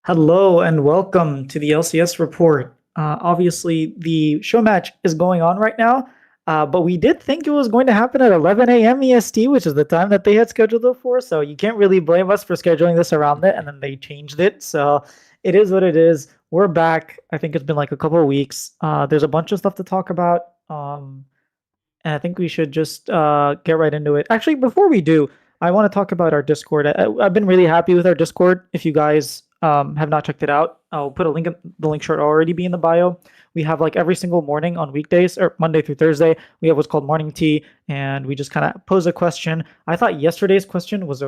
Hello and welcome to the LCS report. Obviously, the show match is going on right now, but we did think it was going to happen at 11 a.m. EST, which is the time that they had scheduled it for. So you can't really blame us for scheduling this around it, and then they changed it. So it is what it is. We're back. I think it's been like a couple of weeks. There's a bunch of stuff to talk about, and I think we should just get right into it. Actually, before we do, I want to talk about our Discord. I've been really happy with our Discord. If you guys have not checked it out, I'll put a link. The link should already be in the bio. We have like every single morning on weekdays or Monday through Thursday. We have what's called morning tea, and we just kind of pose a question. I thought yesterday's question was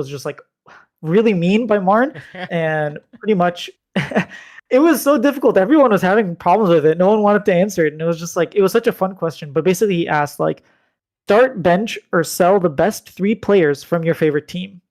just like really mean by Marn, and pretty much it was so difficult. Everyone was having problems with it. No one wanted to answer it, and it was just like it was such a fun question. But basically, he asked like, start, bench, or sell the best three players from your favorite team.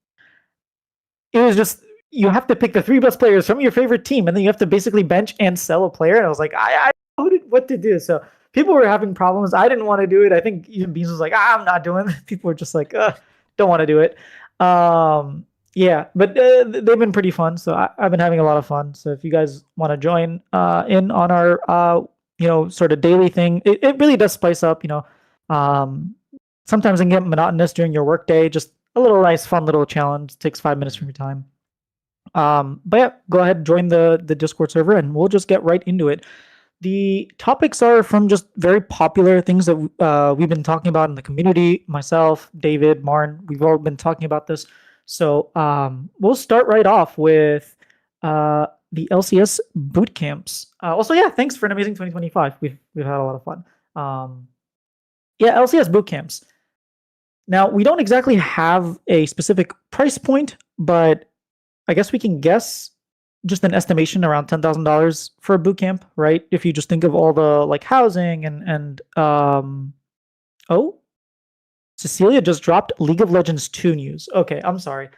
It was just you have to pick the three best players from your favorite team, and then you have to basically bench and sell a player. And I was like, I don't know what to do. So people were having problems. I didn't want to do it. I think even Beans was like, I'm not doing it. People were just like, don't want to do it. Yeah, but they've been pretty fun. So I've been having a lot of fun. So if you guys want to join in on our sort of daily thing, it really does spice up. Sometimes it can get monotonous during your workday. Just a little nice, fun little challenge. It takes 5 minutes from your time. But yeah, go ahead, join the Discord server, and we'll just get right into it. The topics are from just very popular things that we've been talking about in the community. Myself, David, Marn, we've all been talking about this. So we'll start right off with the LCS boot camps. Also, yeah, thanks for an amazing 2025. We've had a lot of fun. Yeah, LCS boot camps. Now we don't exactly have a specific price point, but I guess we can guess just an estimation around $10,000 for a boot camp, right? If you just think of all the like housing and oh, Cecilia just dropped League of Legends 2 news. Okay, I'm sorry.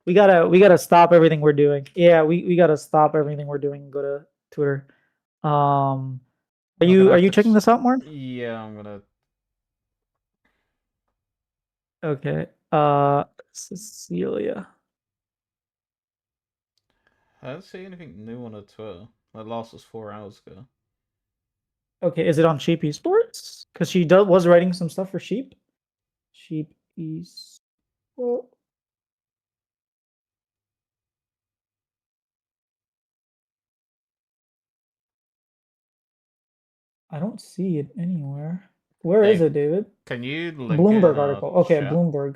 We gotta stop everything we're doing. Yeah, we gotta stop everything we're doing and go to Twitter. Are you checking this out, Marn? Yeah, I'm gonna. Okay. Cecilia. I don't see anything new on her Twitter. That last was 4 hours ago. Okay, is it on Sheep Esports? Because she was writing some stuff for Sheep. Sheep Esports. I don't see it anywhere. Where is it, David? Can you link it in Bloomberg our article. Okay, chat? Bloomberg.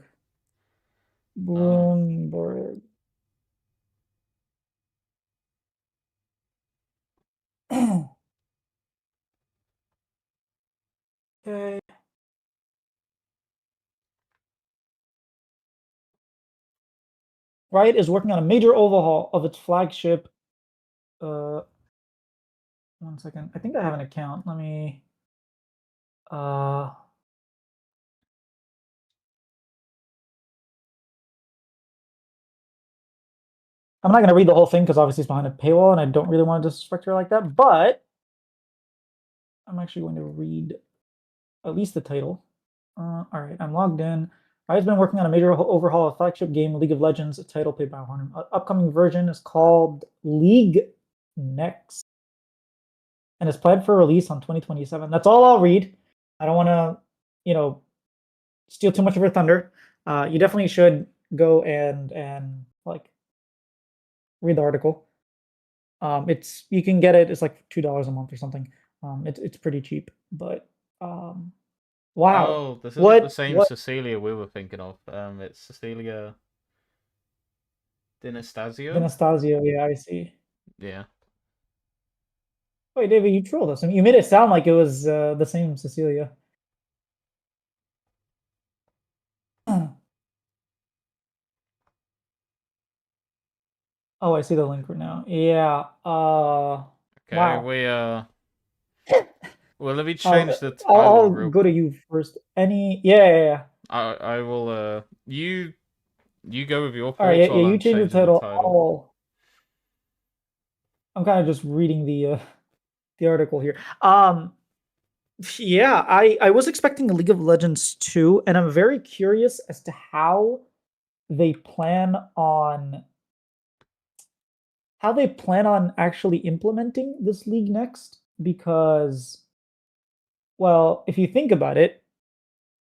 Bloomberg. Okay. Riot is working on a major overhaul of its flagship. Uh, 1 second. I think I have an account. Let me. Uh, I'm not going to read the whole thing because obviously it's behind a paywall and I don't really want to disrespect her like that. But I'm actually going to read at least the title. All right, I'm logged in. Riot's been working on a major overhaul of flagship game League of Legends, a title played by Hornum. Upcoming version is called League Next, and is planned for release on 2027. That's all I'll read. I don't want to, steal too much of her thunder. You definitely should go and like read the article. You can get it. It's like $2 a month or something. It's pretty cheap, but wow. Oh, this isn't the What same what Cecilia we were thinking of. It's Cecilia Dinastasio. Anastasia, yeah, I see. Yeah. Wait, David, you trolled us. I mean, you made it sound like it was the same Cecilia. Oh, I see the link right now. Yeah. Okay, Wow. well, let me change the I'll title real go to quick. you first. Yeah. I will. You go with your All right. thoughts Yeah. while You I'm change the changing the title. title. I'm kind of just reading the article here. Yeah. I was expecting a League of Legends 2, and I'm very curious as to how they plan on how they plan on actually implementing this league next, because, well, if you think about it,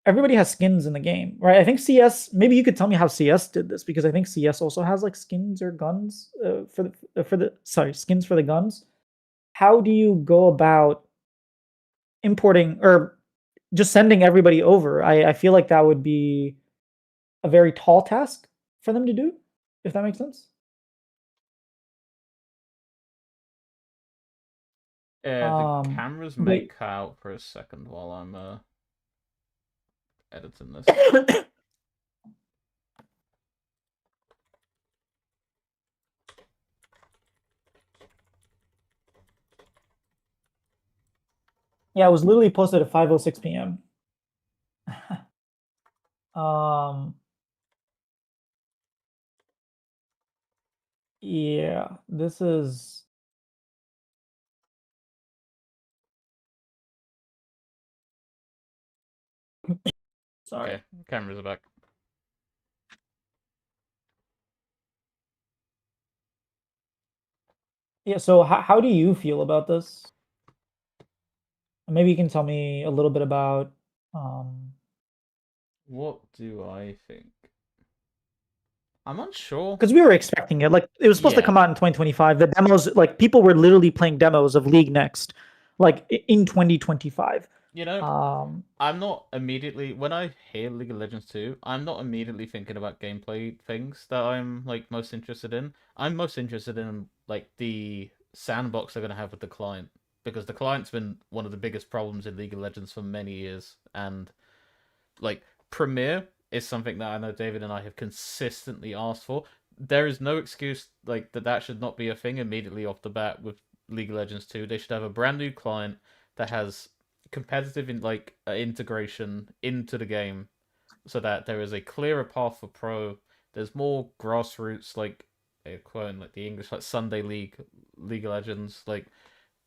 everybody has skins in the game, right? I think CS. Maybe you could tell me how CS did this, because I think CS also has like skins or guns for the sorry, skins for the guns. How do you go about importing or just sending everybody over? I feel like that would be a very tall task for them to do, if that makes sense. The cameras may But cut out for a second while I'm editing this. yeah, it was literally posted at 5:06 p.m. um, yeah, this is sorry. Okay, cameras are back. Yeah, so how do you feel about this? Maybe you can tell me a little bit about um What do I think? I'm unsure. because we were expecting it. Like it was supposed to Yeah, come out in 2025. The demos, like people were literally playing demos of League Next, like in 2025. you know, Um, I'm not immediately when I hear League of Legends 2, I'm not immediately thinking about gameplay things that I'm like most interested in. I'm most interested in like the sandbox they're gonna have with the client, because the client's been one of the biggest problems in League of Legends for many years, and like Premiere is something that I know David and I have consistently asked for. There is no excuse like that should not be a thing immediately off the bat with League of Legends 2. They should have a brand new client that has competitive integration into the game, so that there is a clearer path for pro. There's more grassroots, like quoting like the English like Sunday League of Legends. Like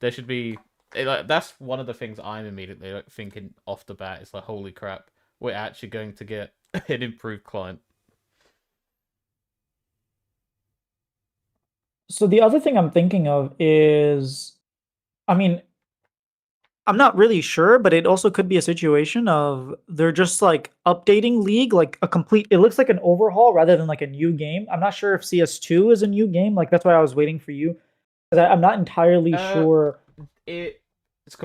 there should be like that's one of the things I'm immediately like thinking off the bat is like, holy crap, we're actually going to get an improved client. so the other thing I'm thinking of is, I mean, I'm not really sure, but it also could be a situation of they're just like updating League, like a complete. It looks like an overhaul rather than like a new game. I'm not sure if CS2 is a new game. Like that's why I was waiting for you, because I'm not entirely Uh, sure. it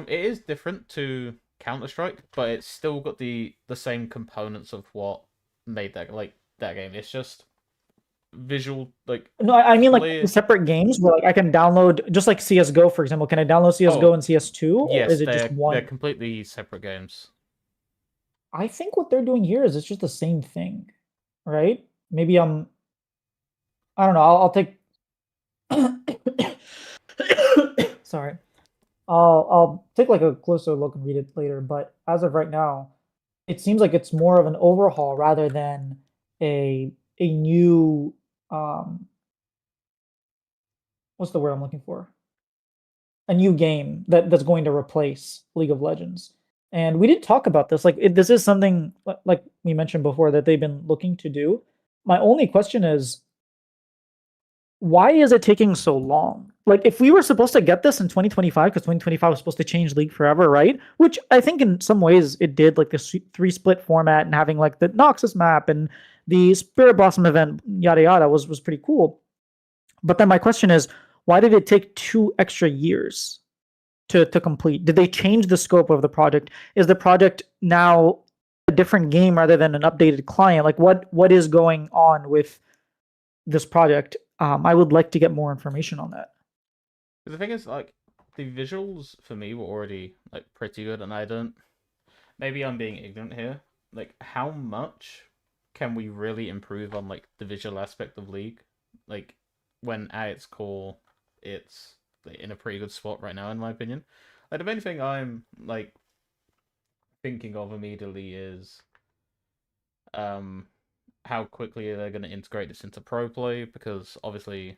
is different to Counter Strike, but it's still got the same components of what made that game. It's just visual, like No, I mean like clear. separate games where like I can download, just like CS:GO, for example. Can I download CS:GO Oh and CS2, or yes, is it just they're one? completely separate games. I think what they're doing here is it's just the same thing, right? Maybe I don't know. I'll take. Sorry. I'll take like a closer look and read it later. But as of right now, it seems like it's more of an overhaul rather than a new what's the word I'm looking for? A new game that's going to replace League of Legends. And we did talk about this. Like this is something like we mentioned before that they've been looking to do. My only question is, why is it taking so long? Like, if we were supposed to get this in 2025, because 2025 was supposed to change League forever, right? Which I think in some ways it did, like this three split format and having like the Noxus map and the Spirit Blossom event, yada yada, was pretty cool. But then my question is, why did it take 2 extra years to complete? Did they change the scope of the project? Is the project now a different game rather than an updated client? Like, what is going on with this project? I would like to get more information on that. The thing is, like, the visuals for me were already like pretty good, and I don't. Maybe I'm being ignorant here. Like, how much can we really improve on like the visual aspect of League? Like, when at its core, it's like, in a pretty good spot right now, in my opinion. Like, the main thing I'm like thinking of immediately is um how quickly they're going to integrate this into pro play, because obviously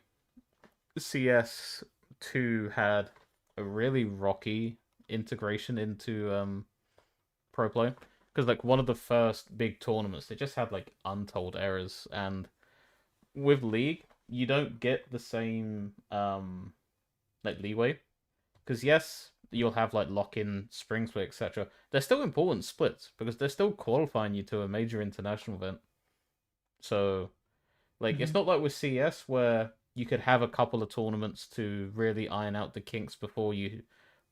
CS2 had a really rocky integration into pro play, because like one of the first big tournaments they just had like untold errors, and with League you don't get the same like leeway, because yes, you'll have like lock-in spring split, etc. They're still important splits because they're still qualifying you to a major international event. So like it's Mhm. not like with CS where you could have a couple of tournaments to really iron out the kinks before you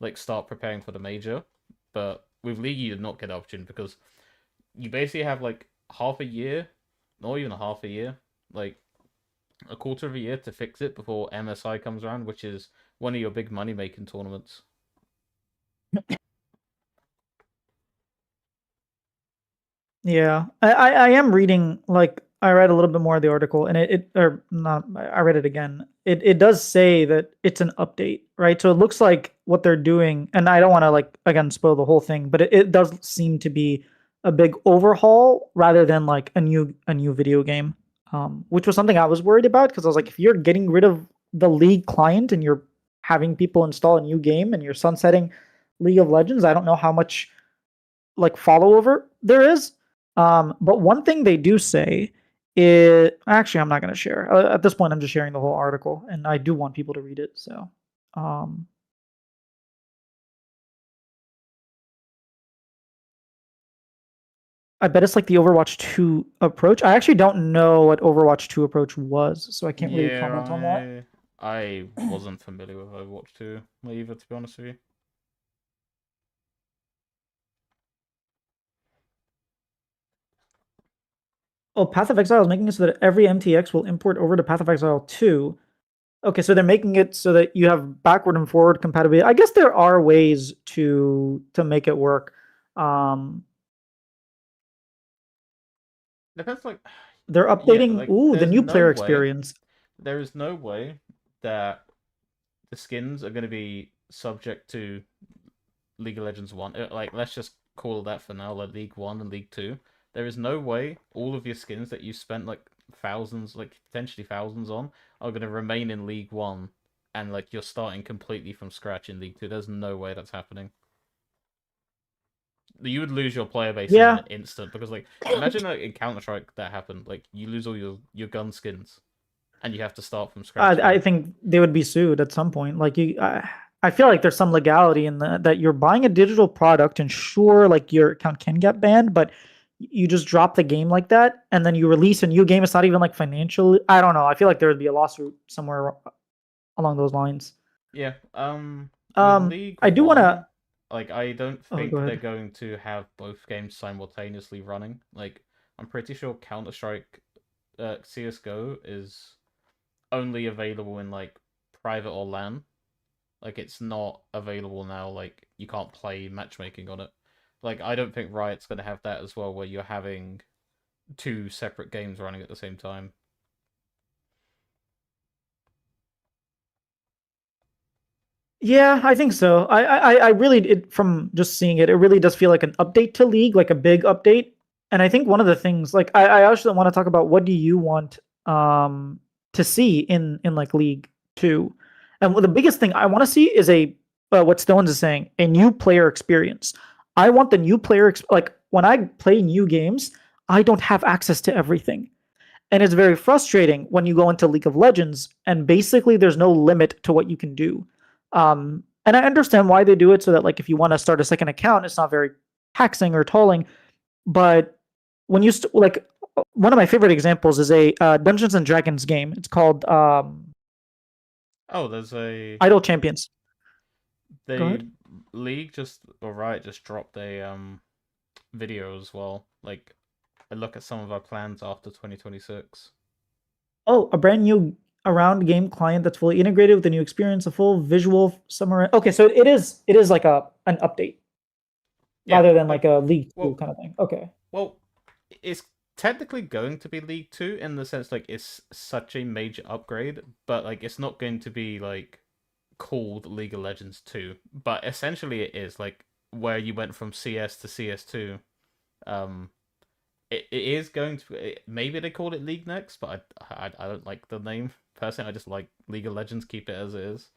like start preparing for the major. But with League you did not get the opportunity because you basically have like half a year, not even a half a year, like a quarter of a year to fix it before MSI comes around, which is one of your big money making tournaments. Yeah, I am reading, like, I read a little bit more of the article, and it or not, I read it again. It does say that it's an update, right? So it looks like what they're doing, and I don't want to like again spoil the whole thing, but it does seem to be a big overhaul rather than like a new video game, which was something I was worried about because I was like, if you're getting rid of the League client and you're having people install a new game and you're sunsetting League of Legends, I don't know how much like follow over there is. But one thing they do say is actually I'm not going to share at this point. I'm just sharing the whole article, and I do want people to read it. So, um, I bet it's like the Overwatch 2 approach. I actually don't know what Overwatch 2 approach was, so I can't really Yeah, comment on that. I wasn't familiar with Overwatch 2 either, to be honest with you. Oh, Path of Exile is making it so that every MTX will import over to Path of Exile 2. Okay, so they're making it so that you have backward and forward compatibility. I guess there are ways to make it work. Um, Depends, like, they're yeah, updating. like Ooh, the new player experience. there is no way that the skins are going to be subject to League of Legends 1. Like, let's just call that for now, like League 1 and League 2. There is no way all of your skins that you spent like thousands, like potentially thousands on, are going to remain in League 1 and like you're starting completely from scratch in League 2. There's no way that's happening. You would lose your player base in Yeah, an instant because like imagine like in Counter Strike that happened. Like you lose all your gun skins and you have to start from scratch I again. think they would be sued at some point. Like I feel like there's some legality in that you're buying a digital product, and sure, like your account can get banned, but you just drop the game like that, and then you release a new game. It's not even like financial. I don't know. I feel like there would be a lawsuit somewhere along those lines. Yeah. With League I do want to. 1, like I don't Oh, go think they're ahead. going to have both games simultaneously running. Like I'm pretty sure Counter Strike, CS:GO is only available in like private or LAN. Like it's not available now. Like you can't play matchmaking on it. Like I don't think Riot's going to have that as well, where you're having two separate games running at the same time. Yeah, I think so. I really from just seeing it, it really does feel like an update to League, like a big update. And I think one of the things, like I actually want to talk about what do you want to see in like League Two, and the biggest thing I want to see is a what Stones is saying, a new player experience. I want the new player like when I play new games, I don't have access to everything. And it's very frustrating when you go into League of Legends and basically there's no limit to what you can do. And I understand why they do it so that like if you want to start a second account, it's not very taxing or tolling. But when you like one of my favorite examples is a Dungeons and Dragons game. It's called Oh, there's a Idle Champions. Go the ahead. League just or Riot just dropped a video as well. Like a look at some of our plans after 2026. Oh, a brand new around game client that's fully integrated with a new experience, a full visual summary. Okay, so it is like a an update Yeah, rather than like like a League Two well, kind of thing. Okay. well, it's technically going to be League 2 in the sense like it's such a major upgrade, but like it's not going to be like called League of Legends 2, but essentially it is like where you went from CS to CS2. Um, it is going to maybe they call it League Next, but I don't like the name personally. I just like League of Legends, keep it as it is.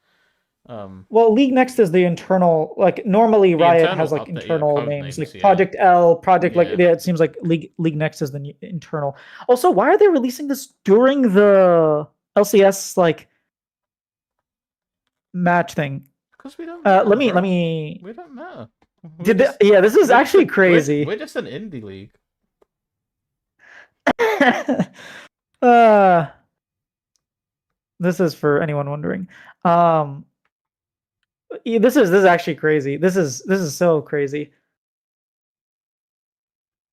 Um, Well, League Next is the internal. Like normally, the Riot internal has like update, yeah, internal code names, names, like yeah, Project L, Project. Like yeah. yeah, it seems like League Next is the internal. Also, why are they releasing this during the LCS like match thing. Because we don't Let matter, me bro. let me. We don't matter. Yeah, this is actually we're crazy. just an indie league. uh, this is for anyone wondering. Um, yeah, this is actually crazy. This is so crazy.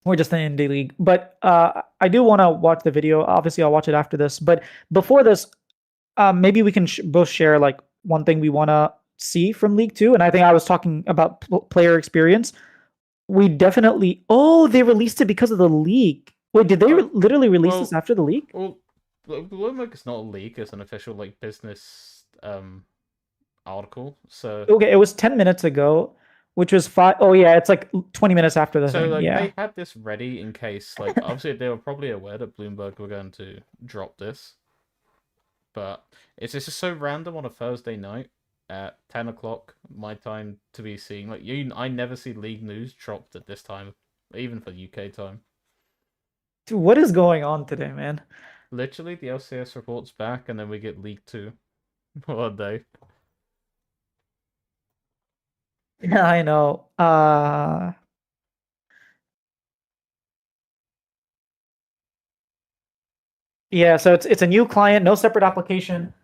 We're just an indie league, but I do want to watch the video. Obviously, I'll watch it after this. But before this, maybe we can both share like one thing we want to see from League Two. And I think I was talking about player experience. We definitely. Oh, they released it because of the leak. Wait, did they literally release this after the leak? Well, Bloomberg is not a leak; it's an official like business article. So Okay, it was 10 minutes ago, which was five. Oh yeah, it's like 20 minutes after the thing. like Yeah. they had this ready in case like obviously they were probably aware that Bloomberg were going to drop this, but it's just so random on a Thursday night at 10 o'clock my time to be seeing like I never see league news dropped at this time, even for UK time. Dude, what is going on today, man? Literally, the LCS reports back, and then we get League 2 one day. Yeah, I know. Yeah, so it's a new client, no separate application,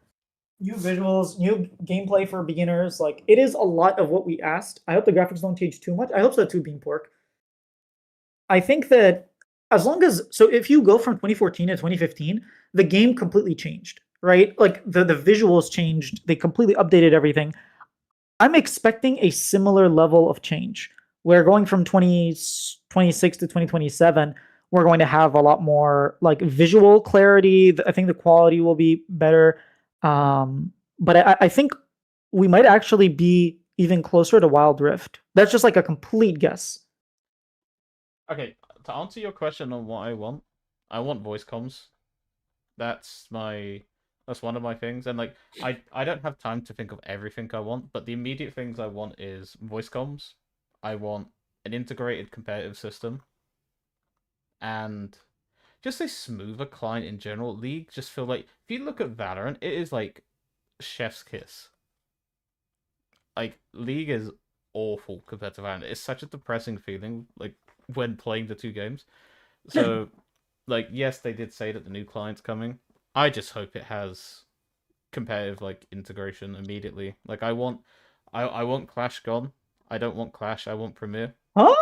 new visuals, new gameplay for beginners. Like it is a lot of what we asked. I hope the graphics don't change too much. I hope so too, Beanpork. I think that as long as if you go from 2014 to 2015, the game completely changed, right? Like the visuals changed, they completely updated everything. I'm expecting a similar level of change. We're going from 2026 to 2027. We're going to have a lot more like visual clarity. I think the quality will be better. But I think we might actually be even closer to Wild Rift. That's just like a complete guess. Okay, to answer your question on what I want voice comms. That's one of my things, and like I don't have time to think of everything I want, but the immediate things I want is voice comms. I want an integrated competitive system, and just a smoother client in general. League just feel like if you look at Valorant, it is like chef's kiss. Like League is awful compared to Valorant. It's such a depressing feeling, like when playing the two games. So, like, yes, they did say that the new client's coming. I just hope it has competitive like integration immediately. Like, I want Clash gone. I don't want Clash. I want Premier. Huh?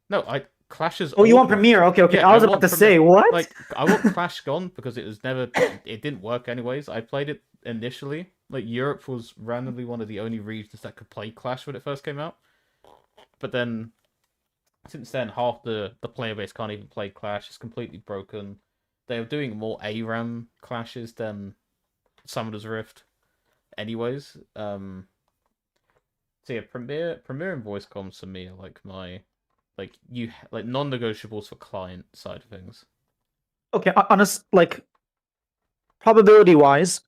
No, I Clash is. Oh, you want awful. Premiere? Okay, okay. Yeah, I I was about want to Premier. say what? Like, I want Clash gone because it was never. It didn't work anyways. I played it initially. Like, Europe was randomly one of the only regions that could play Clash when it first came out. But then, since then, half the player base can't even play Clash. It's completely broken. They're doing more ARAM clashes than Summoner's Rift, anyways. So yeah, Premier and voice comms for me are like my like non-negotiables for client side of things. Okay, honest like probability wise,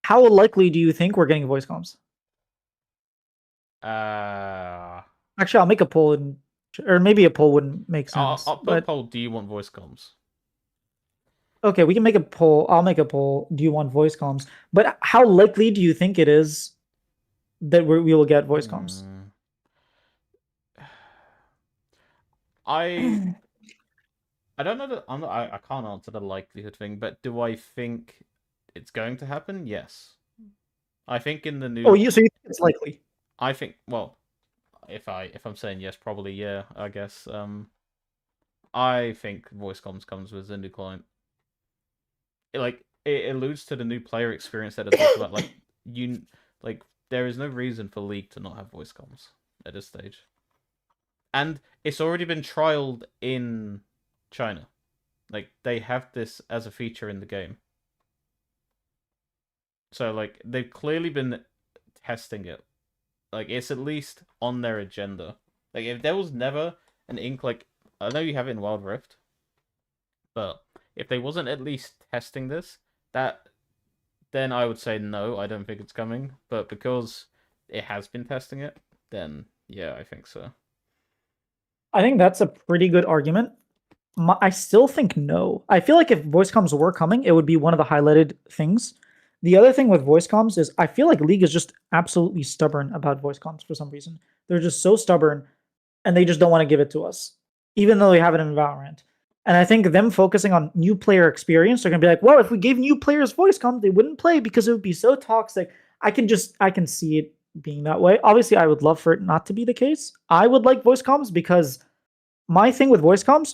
how likely do you think we're getting voice comms? Uh, Actually, I'll make a poll, or maybe a poll wouldn't make sense. I'll put a But poll. Do you want voice comms? okay, we can make a poll. I'll make a poll. Do you want voice comms? But how likely do you think it is that we will get voice comms? I I don't know that I can't answer the likelihood thing, but do I think it's going to happen? Yes. I think in the new. Oh, so you think it's likely? I think well, if I'm saying yes, probably yeah. I guess. I think voice comms comes with the new client. It alludes to the new player experience that it talks about. Like there is no reason for League to not have voice comms at this stage, and it's already been trialed in China. Like they have this as a feature in the game. So like they've clearly been testing it. Like it's at least on their agenda. Like if there was never an ink like I know you have it in Wild Rift, but if they wasn't at least testing this, that then I would say no, I don't think it's coming. But because it has been testing it, then yeah, I think so. I think that's a pretty good argument. I still think no. I feel like if voice comms were coming, it would be one of the highlighted things The other thing with voice comms is I feel like League is just absolutely stubborn about voice comms for some reason. They're just so stubborn and they just don't want to give it to us, even though they have it in Valorant. And I think them focusing on new player experience, they're gonna be like, well, if we gave new players voice comms, they wouldn't play because it would be so toxic. I can see it being that way. Obviously, I would love for it not to be the case. I would like voice comms because my thing with voice comms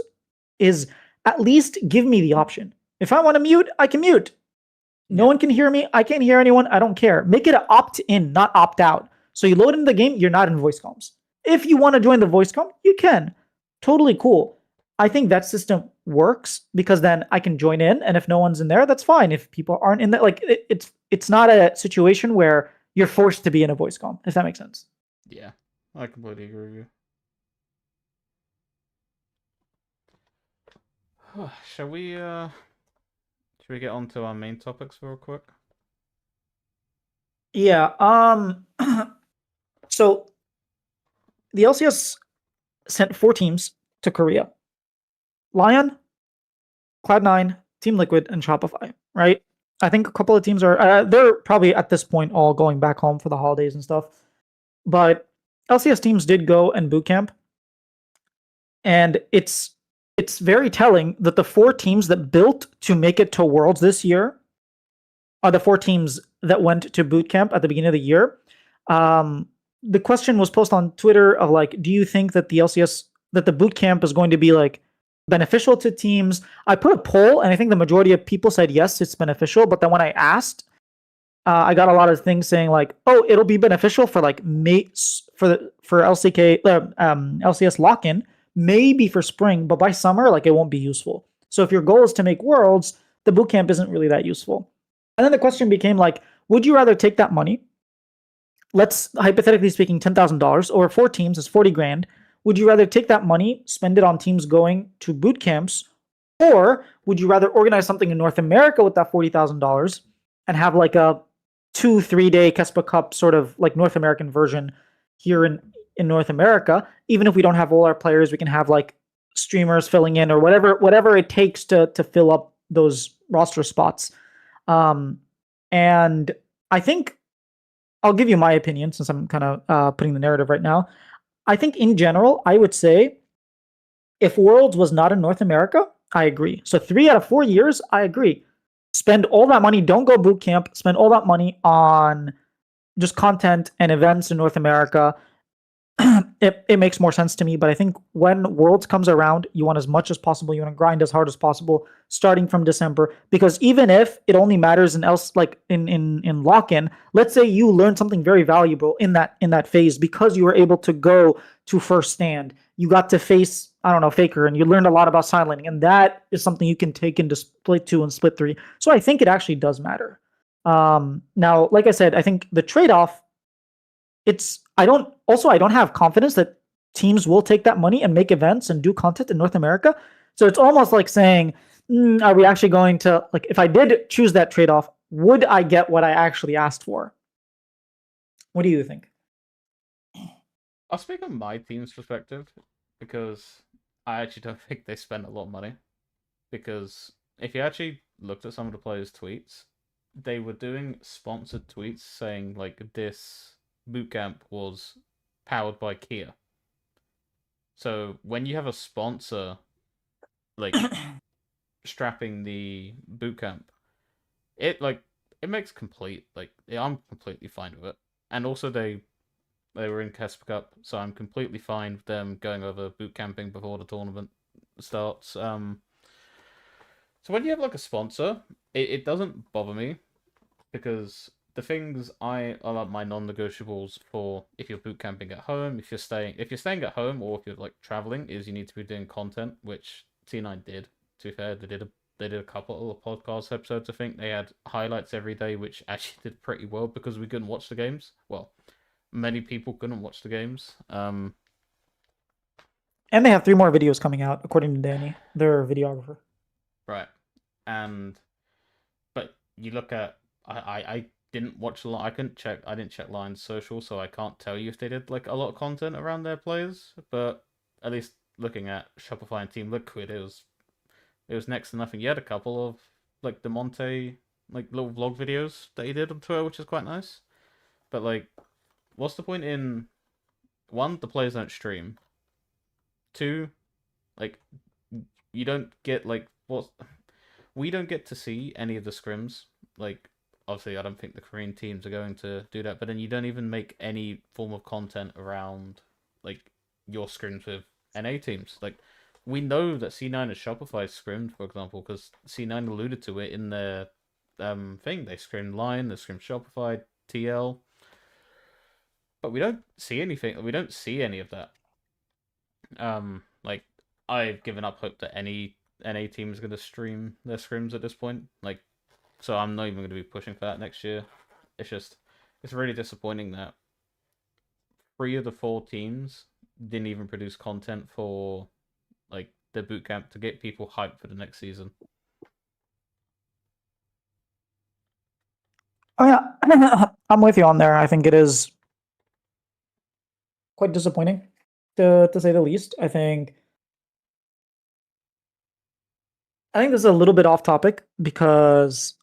is at least give me the option. If I want to mute, I can mute. No one can hear me. I can't hear anyone. I don't care. Make it an opt-in, not opt-out. So you load into the game, you're not in voice comms. If you want to join the voice comm, you can. Totally cool. I think that system works because then I can join in, and if no one's in there, that's fine. If people aren't in there, like it's not a situation where you're forced to be in a voice comm. If that makes sense. Yeah, I completely agree with you. Shall we get on to our main topics real quick? Yeah. So the LCS sent 4 teams to Korea: Lion, Cloud9, Team Liquid, and Shopify. Right. I think a couple of teams are they're probably at this point all going back home for the holidays and stuff. But LCS teams did go and boot camp, and it's very telling that the 4 teams that built to make it to Worlds this year are the 4 teams that went to boot camp at the beginning of the year. The question was posted on Twitter of like, do you think that the boot camp is going to be like beneficial to teams? I put a poll, and I think the majority of people said yes, it's beneficial. But then when I asked, I got a lot of things saying like, oh, it'll be beneficial for like mates for LCS lock-in, maybe for spring, but by summer, like it won't be useful. So if your goal is to make Worlds, the boot camp isn't really that useful. And then the question became like, would you rather take that money? Let's hypothetically speaking, $10,000 or 4 teams is 40 grand. Would you rather take that money, spend it on teams going to boot camps, or would you rather organize something in North America with that $40,000 and have like a 2-3 day Kespa Cup sort of like North American version here in North America? Even if we don't have all our players, we can have like streamers filling in or whatever it takes to fill up those roster spots. And I think I'll give you my opinion since I'm kind of putting the narrative right now. I think in general, I would say if Worlds was not in North America, I agree. So 3 out of 4 years, I agree. Spend all that money, don't go boot camp, spend all that money on just content and events in North America. It makes more sense to me. But I think when Worlds comes around, you want as much as possible. You want to grind as hard as possible, starting from December. Because even if it only matters in in lock-in, let's say you learned something very valuable in that phase because you were able to go to first stand. You got to face, I don't know, Faker, and you learned a lot about sidelining, and that is something you can take into split 2 and split 3. So I think it actually does matter. Now, like I said, I think the trade-off, I don't have confidence that teams will take that money and make events and do content in North America. So it's almost like saying, are we actually going to, like, if I did choose that trade-off, would I get what I actually asked for? What do you think? I'll speak on my team's perspective because I actually don't think they spent a lot of money. Because if you actually looked at some of the players' tweets, they were doing sponsored tweets saying like this bootcamp was powered by Kia. So when you have a sponsor like strapping the bootcamp, it makes complete I'm completely fine with it. And also they were in Kesper Cup, so I'm completely fine with them going over boot camping before the tournament starts. So when you have like a sponsor, it doesn't bother me because the things I are like my non-negotiables for if you're boot camping at home, if you're staying at home, or if you're like traveling, is you need to be doing content, which T9 did. To be fair, they did a couple of podcast episodes. I think they had highlights every day, which actually did pretty well because we couldn't watch the games. Well, many people couldn't watch the games. And they have 3 more videos coming out, according to Danny, their videographer. Right. But you look at I didn't watch a lot. I didn't check Lion's social, so I can't tell you if they did like a lot of content around their players. But at least looking at Shopify and Team Liquid, it was next to nothing. You had a couple of like the like little vlog videos that he did on Twitter, which is quite nice. But like, what's the point in one? The players don't stream. Two, like you don't get like what we don't get to see any of the scrims. Like obviously, I don't think the Korean teams are going to do that. But then you don't even make any form of content around like your scrims with NA teams. Like we know that C9 and Shopify scrimmed, for example, because C9 alluded to it in their thing. They scrimmed Line, they scrimmed Shopify, TL, but we don't see anything. We don't see any of that. Like I've given up hope that any NA team is going to stream their scrims at this point. Like, so I'm not even going to be pushing for that next year. It's really disappointing that 3 of the 4 teams didn't even produce content for like the boot camp to get people hyped for the next season. Oh yeah, I'm with you on there. I think it is quite disappointing, to say the least. I think this is a little bit off topic because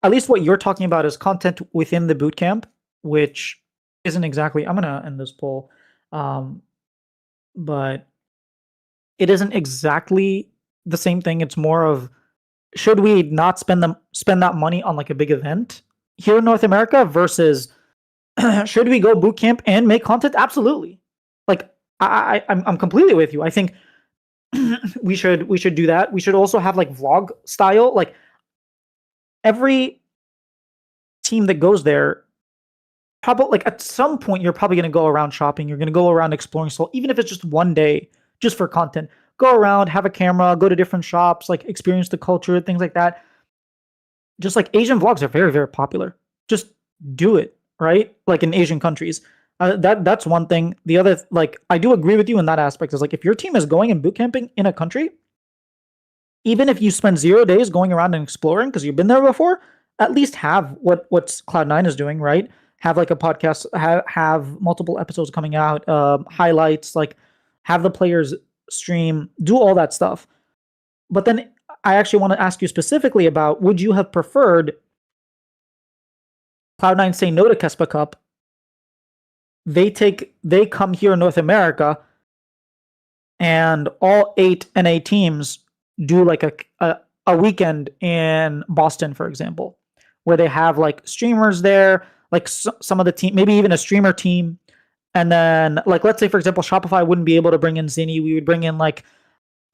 at least what you're talking about is content within the boot camp, which isn't exactly. I'm gonna end this poll, but it isn't exactly the same thing. It's more of should we not spend that money on like a big event here in North America versus should we go boot camp and make content? Absolutely. Like I'm completely with you. I think we should do that. We should also have like vlog style. Like every team that goes there, probably like at some point you're probably going to go around shopping. You're going to go around exploring Seoul, even if it's just one day, just for content. Go around, have a camera, go to different shops, like experience the culture, things like that. Just like Asian vlogs are very, very popular. Just do it, right? Like in Asian countries. That's one thing. The other, like, I do agree with you in that aspect. Is like if your team is going and boot camping in a country, even if you spend 0 days going around and exploring because you've been there before, at least have what's Cloud9 is doing, right? Have like a podcast, have multiple episodes coming out, highlights, like have the players stream, do all that stuff. But then I actually want to ask you specifically about would you have preferred Cloud9 say no to Kespa Cup? They come here in North America, and all 8 NA teams do like a weekend in Boston, for example, where they have like streamers there, like some of the team, maybe even a streamer team. And then, like, let's say, for example, Shopify wouldn't be able to bring in Zinni. We would bring in like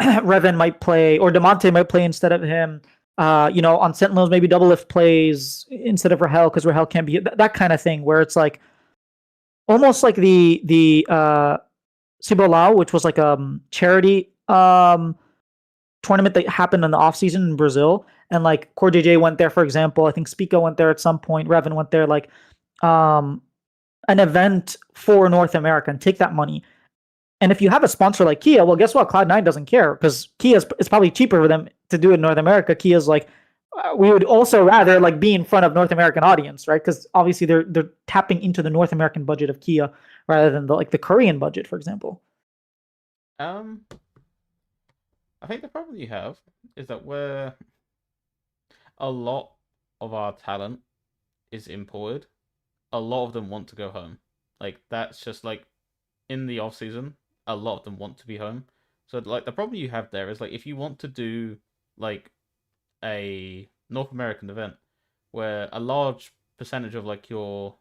Revan might play, or Demonte might play instead of him. On Sentinels, maybe Doublelift plays instead of Rahel because Rahel can't be that kind of thing, where it's like almost like the Cibolao, which was like a charity tournament that happened in the off season in Brazil, and like Core JJ went there, for example. I think Spica went there at some point. Revan went there, like an event for North America, and take that money. And if you have a sponsor like Kia, well, guess what? Cloud9 doesn't care because Kia is probably cheaper for them to do it in North America. Kia's like, we would also rather like be in front of North American audience, right? Because obviously they're tapping into the North American budget of Kia rather than the Korean budget, for example. I think the problem you have is that where a lot of our talent is imported, a lot of them want to go home. Like that's just like in the off season, a lot of them want to be home. So like the problem you have there is like if you want to do like a North American event where a large percentage of like your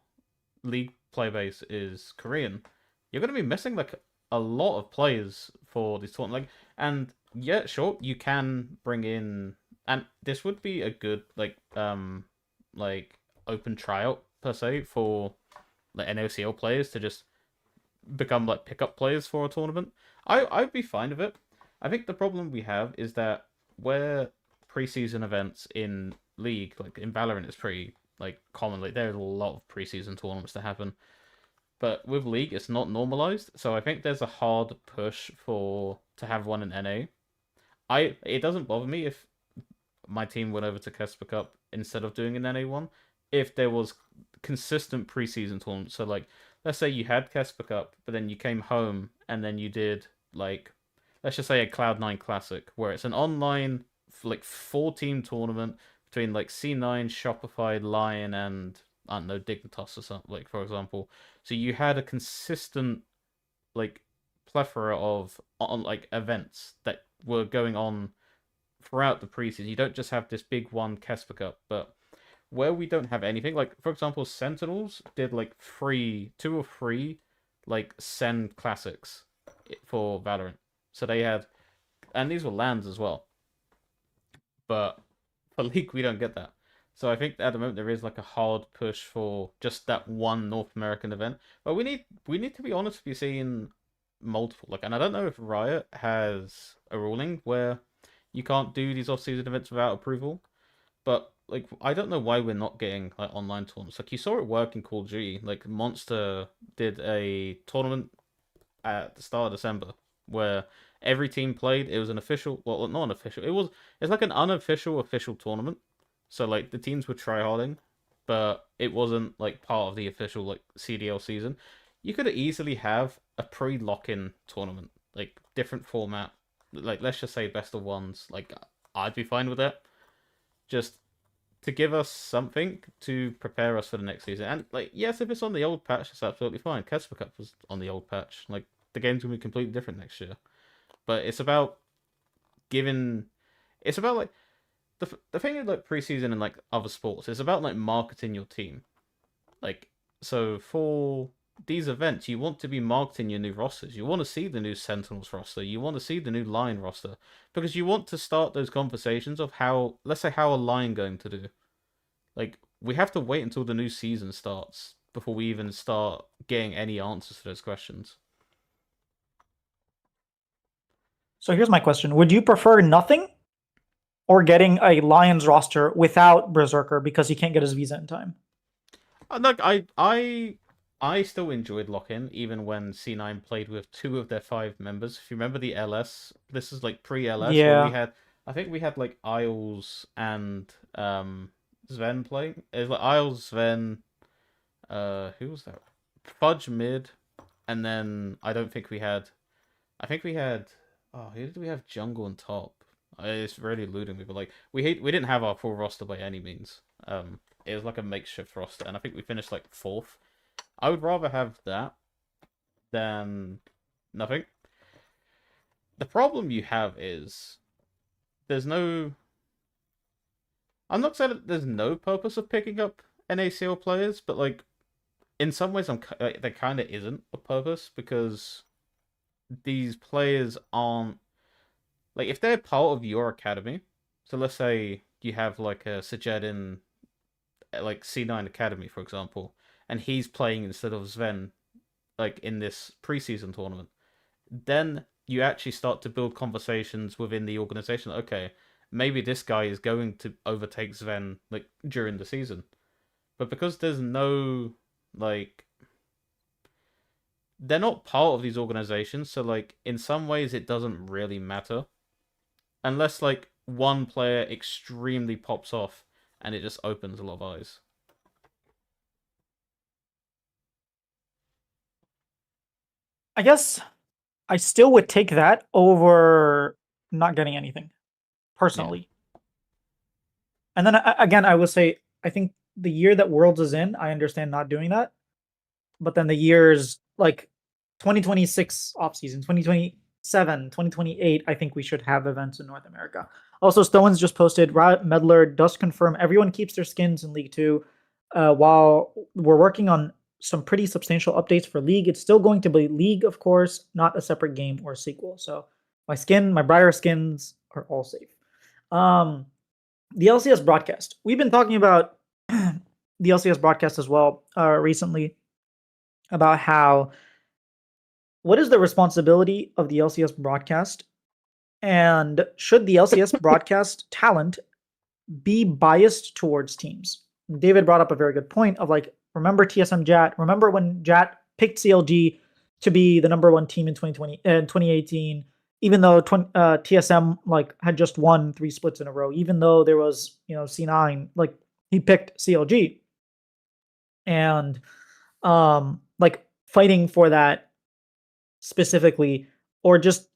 league play base is Korean, you're gonna be missing like a lot of players for this tournament. Like, and yeah, sure, you can bring in, and this would be a good like open tryout per se for like NOCL players to just become like pickup players for a tournament. I'd be fine with it. I think the problem we have is that where preseason events in League, like in Valorant, is pretty like commonly there's a lot of preseason tournaments to happen. But with League, it's not normalized, so I think there's a hard push to have one in NA. It doesn't bother me if my team went over to Kesper Cup instead of doing an NA one, if there was consistent preseason tournaments. So like, let's say you had Kesper Cup, but then you came home and then you did like, let's just say a Cloud9 Classic, where it's an online like 4-team tournament between like C9, Shopify, Lion, and I don't know Dignitas or something, like for example. So you had a consistent like plethora of on like events that were going on throughout the preseason. You don't just have this big one Kesper Cup, but where we don't have anything, like for example, Sentinels did like two or three like Sen classics for Valorant. So they had, and these were lands as well. But for League, we don't get that. So I think at the moment there is like a hard push for just that one North American event. But we need to be honest with you seeing multiple like, and I don't know if Riot has a ruling where you can't do these off-season events without approval. But like I don't know why we're not getting like online tournaments. Like you saw it work in Call of Duty. Like Monster did a tournament at the start of December where every team played. It was an official, well, not an official. It's like an unofficial official tournament. So like the teams were tryharding, but it wasn't like part of the official like CDL season. You could easily have a pre-lock-in tournament, like different format. Like let's just say best of ones. Like I'd be fine with that. Just to give us something to prepare us for the next season. And like, yes, if it's on the old patch, it's absolutely fine. Casper Cup was on the old patch. Like the game's gonna be completely different next year. But it's about giving. It's about like the thing with like preseason and like other sports. It's about like marketing your team. Like so for these events, you want to be marketing your new rosters. You want to see the new Sentinels roster. You want to see the new Lion roster because you want to start those conversations of how, let's say, how a Lion going to do. Like we have to wait until the new season starts before we even start getting any answers to those questions. So here's my question: would you prefer nothing or getting a Lions roster without Berserker because he can't get his visa in time? Look, I still enjoyed Lock-In even when C9 played with two of their five members. If you remember the LS, this is like pre-LS where we Yeah. had, I think we had like Isles and Sven playing. It was like Isles, Sven, who was that? Fudge mid, and then I don't think we had. I think we had. Oh, who did we have? Jungle and top. It's really eluding me, but like we didn't have our full roster by any means. It was like a makeshift roster, and I think we finished like fourth. I would rather have that than nothing. The problem you have is there's no. I'm not saying that there's no purpose of picking up NACL players, but like in some ways, there kind of isn't a purpose because these players aren't like if they're part of your academy. So let's say you have like a Sajed in like C9 Academy, for example, and he's playing instead of Sven, like in this preseason tournament. Then you actually start to build conversations within the organization. Okay, maybe this guy is going to overtake Sven like during the season, but because there's no like they're not part of these organizations, so like in some ways it doesn't really matter unless like one player extremely pops off and it just opens a lot of eyes. I guess I still would take that over not getting anything Yeah, personally. And then again, I would say I think the year that Worlds is in, I understand not doing that. But then the years like 2026 off season, 2027, 2028, I think we should have events in North America. Also, Stones just posted Riot Meddler does confirm everyone keeps their skins in League 2. While we're working on some pretty substantial updates for League, it's still going to be League, of course, not a separate game or sequel. So my Briar skins are all safe. Um, the LCS broadcast. We've been talking about the LCS broadcast as well recently about how what is the responsibility of the LCS broadcast and should the LCS broadcast talent be biased towards teams? David brought up a very good point of like remember TSM Jat, remember when Jat picked CLG to be the number one team in 2020 and 2018 even though TSM like had just won 3 splits in a row, even though there was, C9, like he picked CLG and like fighting for that specifically, or just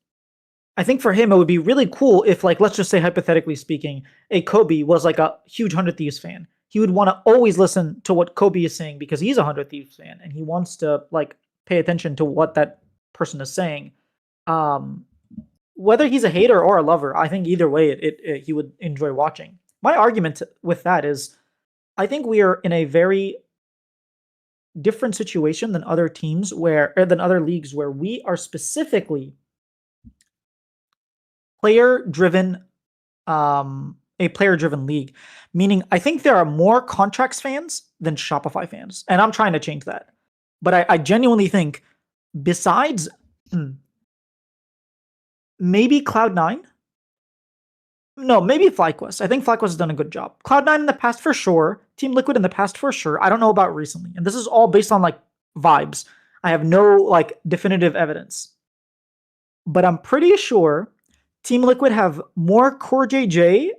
I think for him it would be really cool if, like, let's just say hypothetically speaking, a Kobe was like a huge Hundred Thieves fan. He would want to always listen to what Kobe is saying because he's a Hundred Thieves fan and he wants to like pay attention to what that person is saying. Um, whether he's a hater or a lover, I think either way, he would enjoy watching. My argument with that is, I think we are in a very different situation than other teams where, or than other leagues where we are specifically player driven, a player driven league. Meaning, I think there are more contracts fans than Shopify fans, and I'm trying to change that. But I genuinely think, besides maybe Cloud9, no, maybe FlyQuest. I think FlyQuest has done a good job. Cloud9 in the past for sure. Team Liquid in the past for sure. I don't know about recently. And this is all based on like vibes. I have no like definitive evidence. But I'm pretty sure Team Liquid have more Core JJ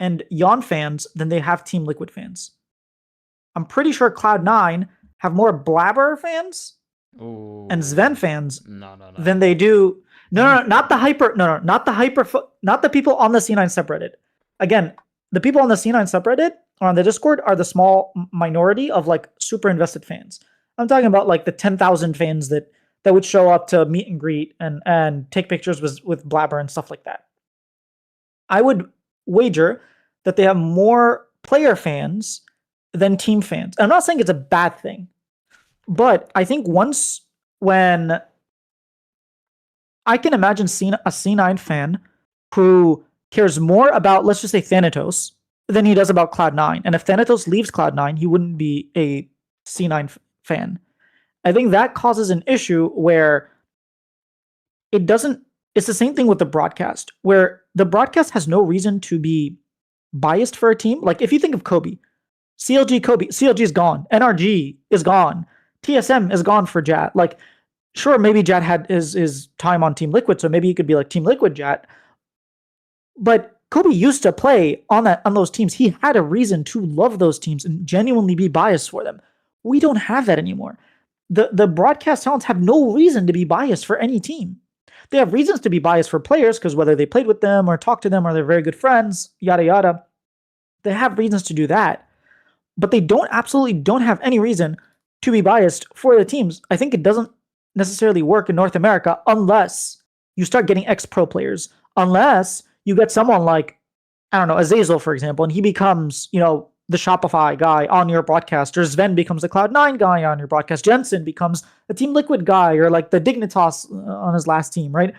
and Yon fans than they have Team Liquid fans. I'm pretty sure Cloud9 have more Blabber fans and Sven fans than they do. No, not the hyper. No, not the hyper. Not the people on the C9 subreddit. Again, the people on the C9 subreddit or on the Discord are the small minority of like super invested fans. I'm talking about like the 10,000 fans that would show up to meet and greet and take pictures with Blabber and stuff like that. I would wager that they have more player fans than team fans. And I'm not saying it's a bad thing, but I think when I can imagine seeing a C9 fan who cares more about, let's just say, Thanatos than he does about Cloud9. And if Thanatos leaves Cloud9, he wouldn't be a C9 fan. I think that causes an issue where it doesn't. It's the same thing with the broadcast, where the broadcast has no reason to be biased for a team. Like if you think of Kobe, CLG is gone. NRG is gone. TSM is gone for Jat. Like, sure, maybe Jat had his time on Team Liquid, so maybe he could be like Team Liquid Jat. But Kobe used to play on those teams. He had a reason to love those teams and genuinely be biased for them. We don't have that anymore. The broadcast talents have no reason to be biased for any team. They have reasons to be biased for players because whether they played with them or talked to them or they're very good friends, yada yada. They have reasons to do that, but they absolutely don't have any reason to be biased for the teams. I think it doesn't necessarily work in North America unless you start getting ex-pro players, unless you get someone like, I don't know, Azazel, for example, and he becomes, the Shopify guy on your broadcast, or Sven becomes the Cloud9 guy on your broadcast, Jensen becomes a Team Liquid guy, or like the Dignitas on his last team, right?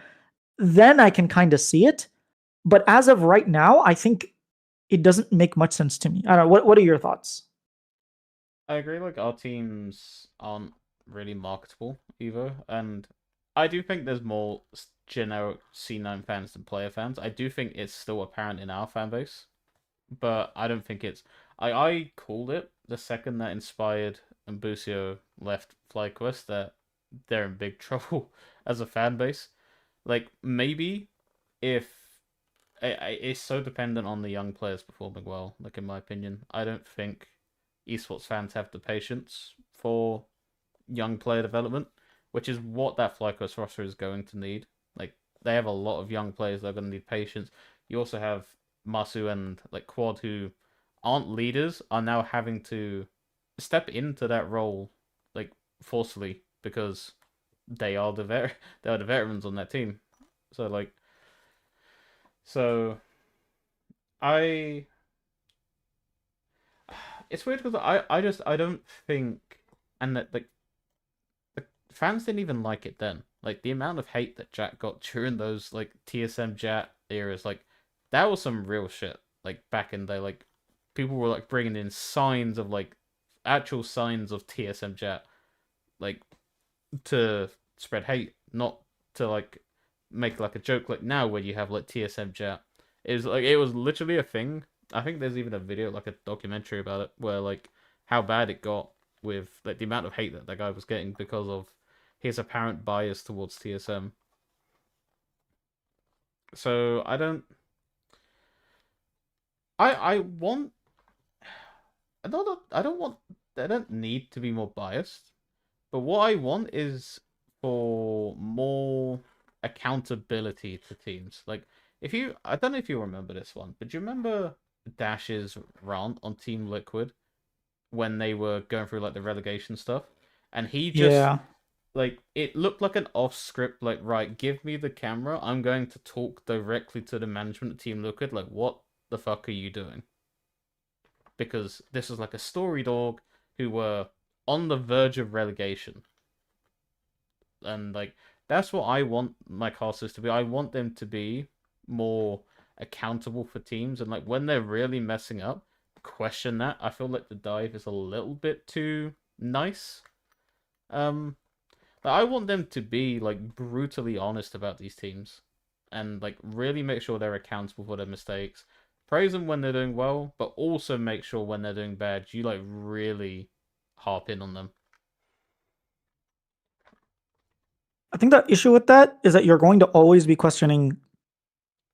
Then I can kind of see it. But as of right now, I think it doesn't make much sense to me. I don't know. What are your thoughts? I agree, like, our teams aren't really marketable either, and I do think there's more generic C9 fans than player fans. I do think it's still apparent in our fan base, but I don't think it's... I called it the second that Inspired and Busio left FlyQuest that they're in big trouble as a fan base. Like, maybe if... It's so dependent on the young players performing well, like, in my opinion. I don't think esports fans have the patience for young player development, which is what that FlyQuest roster is going to need. Like, they have a lot of young players that are going to need patience. You also have Masu and like Quad, who aren't leaders, are now having to step into that role like forcefully because they are they are the veterans on that team. So like, so I it's weird because I don't think, and that like the fans didn't even like it then. Like the amount of hate that Jack got during those like TSM Jat eras, like that was some real shit. Like back in the day, like people were like bringing in signs of like actual signs of TSM Jat, like to spread hate, not to like make like a joke. Like now, where you have like TSM Jat, it was literally a thing. I think there's even a video, like a documentary about it, where like how bad it got with like the amount of hate that guy was getting because of his apparent bias towards TSM. So I don't. I want. I don't want. I don't need to be more biased, but what I want is for more. accountability to teams. Like, I don't know if you remember this one, but do you remember Dash's rant on Team Liquid when they were going through like the relegation stuff? And he just Yeah. like it looked like an off script, like, right, give me the camera. I'm going to talk directly to the management of Team Liquid. Like, what the fuck are you doing? Because this was like a story dog who were on the verge of relegation. And like that's what I want my casters to be. I want them to be more accountable for teams, and like when they're really messing up, question that. I feel like the dive is a little bit too nice. Um but I want them to be like brutally honest about these teams and like really make sure they're accountable for their mistakes. Praise them when they're doing well, but also make sure when they're doing bad, you like really harp in on them. I think the issue with that is that you're going to always be questioning.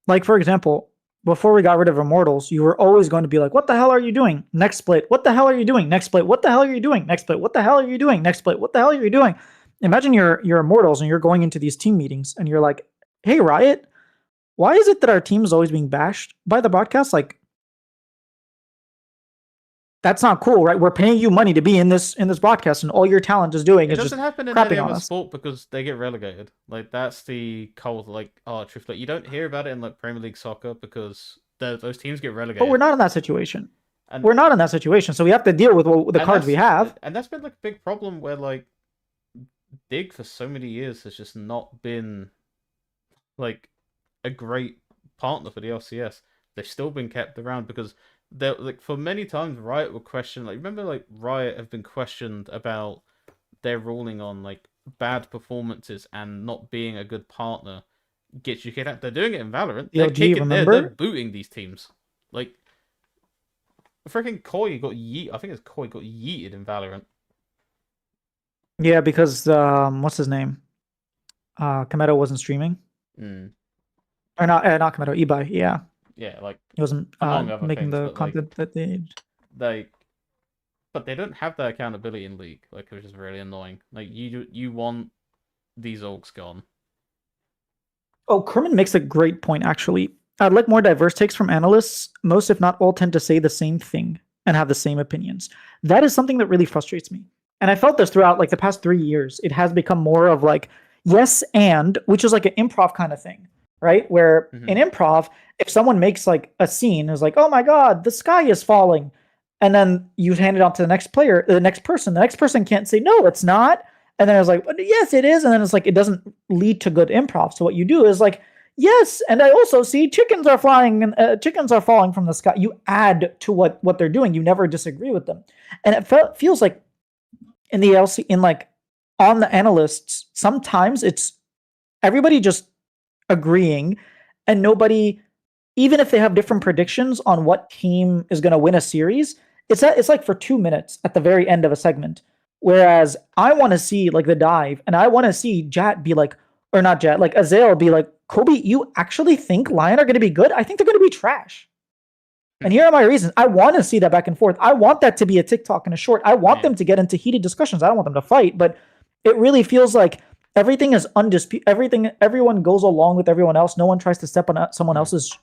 Like, for example, before we got rid of Immortals, you were always going to be like, what the hell are you doing? Next split. What the hell are you doing? Next split. What the hell are you doing? Next split. What the hell are you doing? Next split. What the hell are you doing? Imagine you're Immortals and you're going into these team meetings and you're like, hey, Riot, why is it that our team is always being bashed by the broadcast? Like, that's not cool, right? We're paying you money to be in this broadcast, and all your talent is doing It is just doesn't happen in any crapping on other us. sport because they get relegated. Like that's the cold, like truth. Like you don't hear about it in like Premier League soccer because those teams get But we're relegated, not in that situation. and We're not in that situation, so we have to deal with the cards we have. that's been like a big problem where like Dig for so many years has just not been like a great partner for the LCS. They've still been kept around because they're like for many times Riot were questioned. Like remember, like Riot have been questioned about their ruling on like bad performances and not being a good partner gets you kicked out. They're doing it in Valorant. DLG, They're remember? booting these teams. Like freaking Koi got yeet. I think it's Koi got yeeted in Valorant. Yeah, because what's his name? Kometo wasn't streaming, Mm. or not Kometo, Ibai. Yeah, Yeah, like he wasn't among other making things, the but like content that they. they but they don't have that accountability in League, like which is really annoying. Like you want these orgs gone. Oh, Kerman makes a great point, actually. I'd like more diverse takes from analysts. Most, if not all, tend to say the same thing and have the same opinions. That is something that really frustrates me. And I felt this throughout like the past 3 years. It has become more of like, yes, and, which is like an improv kind of thing, right? Where Mm-hmm. in improv, if someone makes like a scene, is like, oh my God, the sky is falling. And then you hand it on to the next player, the next person. The next person can't say, no, it's not. And then it's like, yes, it is. And then it's like, it doesn't lead to good improv. So what you do is like, yes, and I also see chickens are flying and chickens are falling from the sky. You add to what they're doing. You never disagree with them, and it feels like in the LC in like on the analysts sometimes it's everybody just agreeing, and nobody, even if they have different predictions on what team is going to win a series, it's like for 2 minutes at the very end of a segment. Whereas I want to see like the dive, and I want to see Jat be like, or not Jat, like Azael be like, Kobe, you actually think Lion are going to be good? I think they're going to be trash. And here are my reasons. I want to see that back and forth. I want that to be a TikTok and a short. I want Yeah. them to get into heated discussions. I don't want them to fight, but it really feels like everything is undisputed. Everyone goes along with everyone else. No one tries to step on someone else's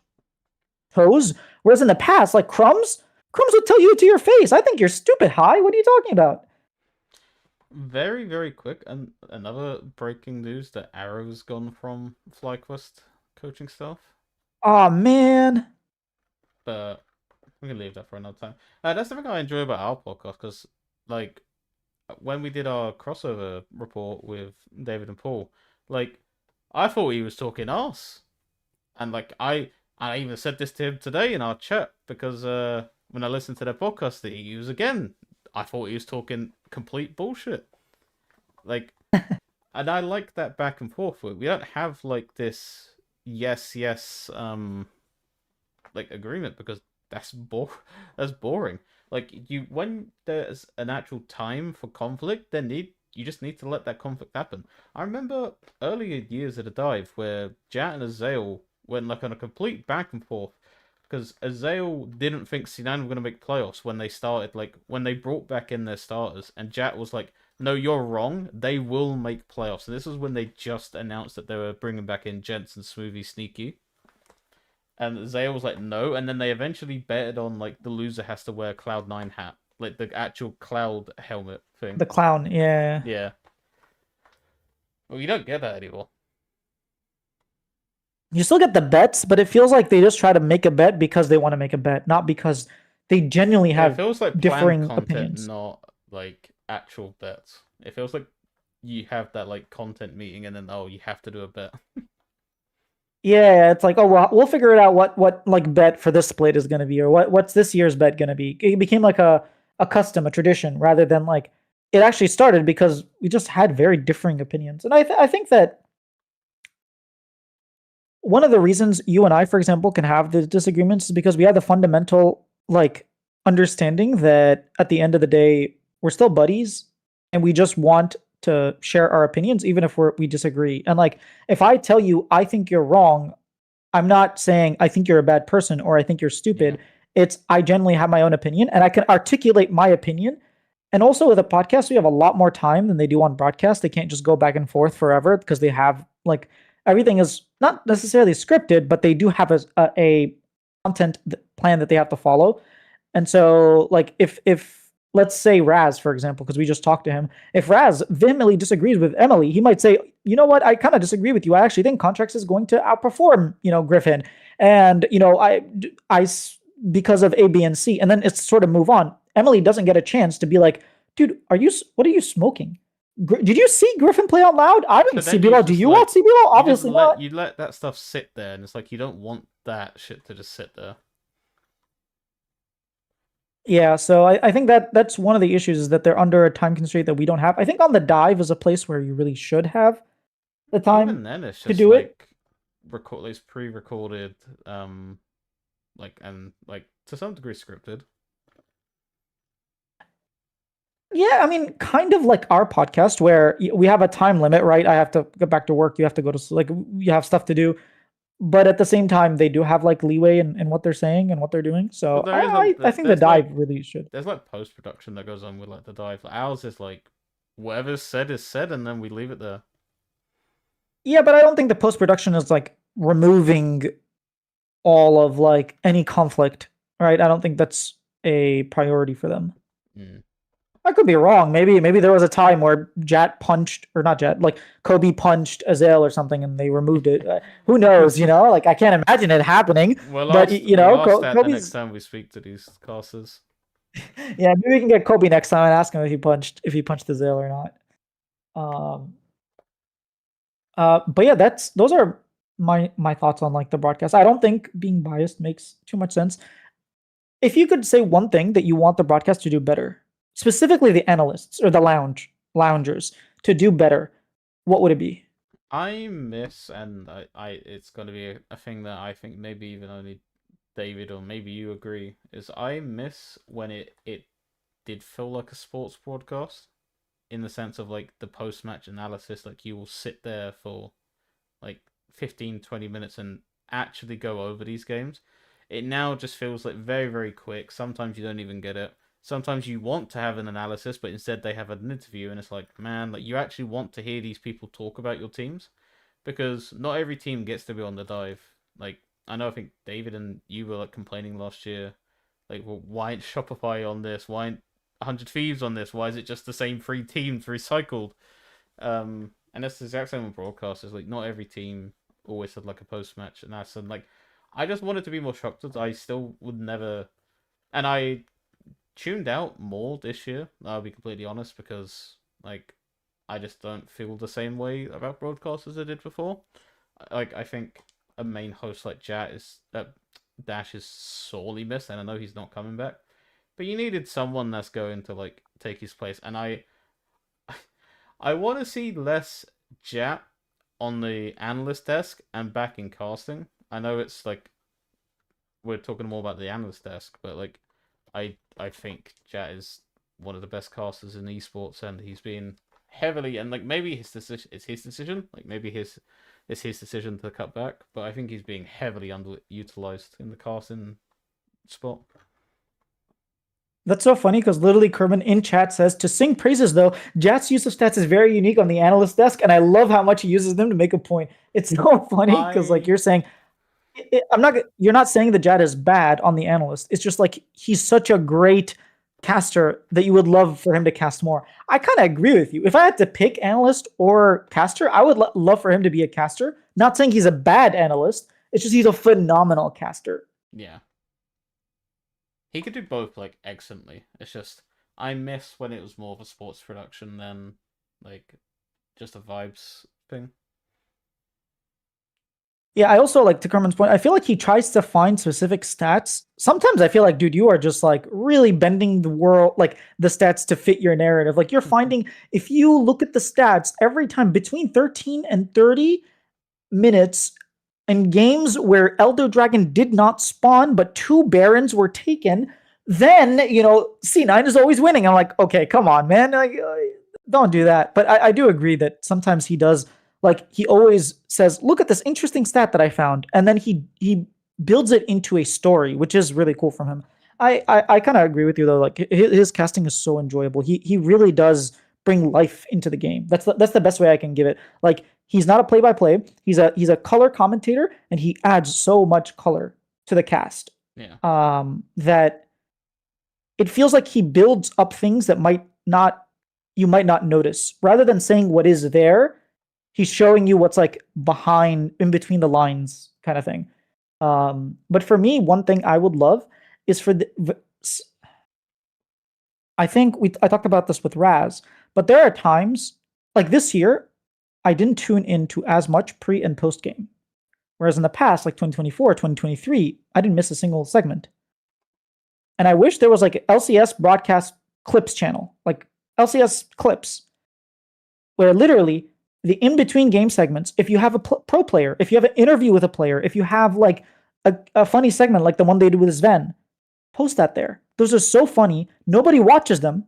toes. Whereas in the past, like Crumbs would tell you to your face, I think you're stupid, High. What are you talking about? Very, very quick. And another breaking news that Arrow's gone from FlyQuest coaching staff. Oh man. But we can leave that for another time. That's the thing I enjoy about our podcast because, like, when we did our crossover report with David and Paul, like, I thought he was talking us, and like I even said this to him today in our chat because when I listened to their podcast that he used again, I thought he was talking complete bullshit. Like, and I like that back and forth. We don't have like this yes like agreement because that's boring. Like you when there's an actual time for conflict, you just need to let that conflict happen. I remember earlier years at a dive where Jat and Azael went like on a complete back and forth because Azael didn't think Sinan were gonna make playoffs when they started, like when they brought back in their starters, and Jat was like, no, you're wrong. They will make playoffs. And this was when they just announced that they were bringing back in Jensen, Smoothie, Sneaky. And Zaya was like, no. And then they eventually betted on like the loser has to wear a Cloud9 hat, like the actual Cloud helmet thing. The clown, yeah. Yeah. Well, you don't get that anymore. You still get the bets, but it feels like they just try to make a bet because they want to make a bet, not because they genuinely It have feels like planned differing content, opinions. not like actual bets. It feels like you have that like content meeting and then oh you have to do a bet. Yeah, it's like, oh well, we'll figure it out what like bet for this split is going to be, or what's this year's bet going to be. It became like a custom, a tradition, rather than like it actually started because we just had very differing opinions. And I think that one of the reasons you and I, for example, can have the disagreements is because we have the fundamental like understanding that at the end of the day, we're still buddies and we just want to share our opinions, even if we disagree. And like, if I tell you I think you're wrong, I'm not saying I think you're a bad person or I think you're Yeah. stupid. It's I generally have my own opinion and I can articulate my opinion. And also with a podcast, we have a lot more time than they do on broadcast. They can't just go back and forth forever because they have like everything is not necessarily scripted, but they do have a content plan that they have to follow. And so, like, if let's say Raz, for example, because we just talked to him, if Raz vehemently disagrees with Emily, he might say, you know what, I kind of disagree with you. I actually think Contracts is going to outperform, Griffin, and I because of A, B, and C, and then it's sort of move on. Emily doesn't get a chance to be like, dude, what are you smoking? Did you see Griffin play out loud? I didn't But see then you below. Do just you like watch CBLO? you just Obviously not. let that stuff sit there and it's like you don't want that shit to just sit there. Yeah, so I think that that's one of the issues is that they're under a time constraint that we don't have. I think on the dive is a place where you really should have the Even time then it's to just do it. like record these pre-recorded like and like to some degree scripted. Yeah, I mean, kind of like our podcast where we have a time limit, right? I have to get back to work. You have to go to like you have stuff to do, but at the same time, they do have like leeway in what they're saying and what they're doing. But So there is a I think the there's dive like really should. there's like post production that goes on with like the dive. Ours is like whatever's said is said and then we leave it there. Yeah, but I don't think the post production is like removing all of like any conflict, right? I don't think that's a priority for them. Mm. I could be wrong. Maybe there was a time where Jat punched or not Jat, like Kobe punched Azale or something, and they removed it. Who knows? Like I can't imagine it happening. But We'll ask that the next Kobe's time we speak to these casters. yeah. Maybe we can get Kobe next time and ask him if he punched Azale or not. Um. But yeah, those are my thoughts on like the broadcast. I don't think being biased makes too much sense. If you could say one thing that you want the broadcast to do better, specifically the analysts or the loungers to do better, what would it be? I miss, and it's going to be a thing that I think maybe even only David or maybe you agree, is I miss when it did feel like a sports broadcast in the sense of like the post match analysis. Like you will sit there for like 15, 20 minutes and actually go over these games. It now just feels like very, very quick. Sometimes you don't even get it. Sometimes you want to have an analysis, but instead they have an interview, and it's like, man, like you actually want to hear these people talk about your teams because not every team gets to be on the dive. Like I know, I think David and you were like complaining last year, like, well, why ain't Shopify on this? Why ain't 100 Thieves on this? Why is it just the same three teams recycled? And that's the exact same with broadcasters. Like, not every team always had like a post match, and that's and like, I just wanted to be more structured. I still would never, and I tuned out more this year. I'll be completely honest because like, I just don't feel the same way about broadcast as I did before. Like, I think a main host like Dash is sorely missed, and I know he's not coming back. But you needed someone that's going to like take his place, and I want to see less Jat on the analyst desk and back in casting. I know it's like we're talking more about the analyst desk, but like I think Jat is one of the best casters in esports, and he's been heavily and like maybe his decision it's his decision, like maybe it's his decision to cut back, but I think he's being heavily underutilized in the casting spot. That's so funny because literally Kerman in chat says to sing praises though, Jat's use of stats is very unique on the analyst desk, and I love how much he uses them to make a point. It's so funny because like I you're saying, I'm not. You're not saying that Jad is bad on the analyst. It's just like he's such a great caster that you would love for him to cast more. I kind of agree with you. If I had to pick analyst or caster, I would love for him to be a caster. Not saying he's a bad analyst. It's just he's a phenomenal caster. yeah. He could do both like excellently. It's just I miss when it was more of a sports production than like just a vibes thing. Yeah, I also like to Kerman's point. I feel like he tries to find specific stats. Sometimes I feel like, dude, you are just like really bending the world, like the stats to fit your narrative. Like you're finding, if you look at the stats every time between 13 and 30 minutes in games where Elder Dragon did not spawn, but 2 Barons were taken, then, C9 is always winning. I'm like, okay, come on, man. Like, don't do that. But I do agree that sometimes he does, like, he always says, look at this interesting stat that I found. And then he builds it into a story, which is really cool from him. I kind of agree with you, though. Like, his casting is so enjoyable. He really does bring life into the game. That's the best way I can give it. Like, he's not a play-by-play. He's a color commentator, and he adds so much color to the cast. Yeah. That it feels like he builds up things that you might not notice. Rather than saying what is there, he's showing you what's like behind, in between the lines, kind of thing. But for me, one thing I would love is for I think I talked about this with Raz, but there are times like this year, I didn't tune into as much pre and post game. Whereas in the past, like 2024, 2023, I didn't miss a single segment. And I wish there was like LCS broadcast clips channel, like LCS clips, where literally the in between game segments, if you have a pro player, if you have an interview with a player, if you have like a funny segment like the one they did with Sven, post that there. Those are so funny. Nobody watches them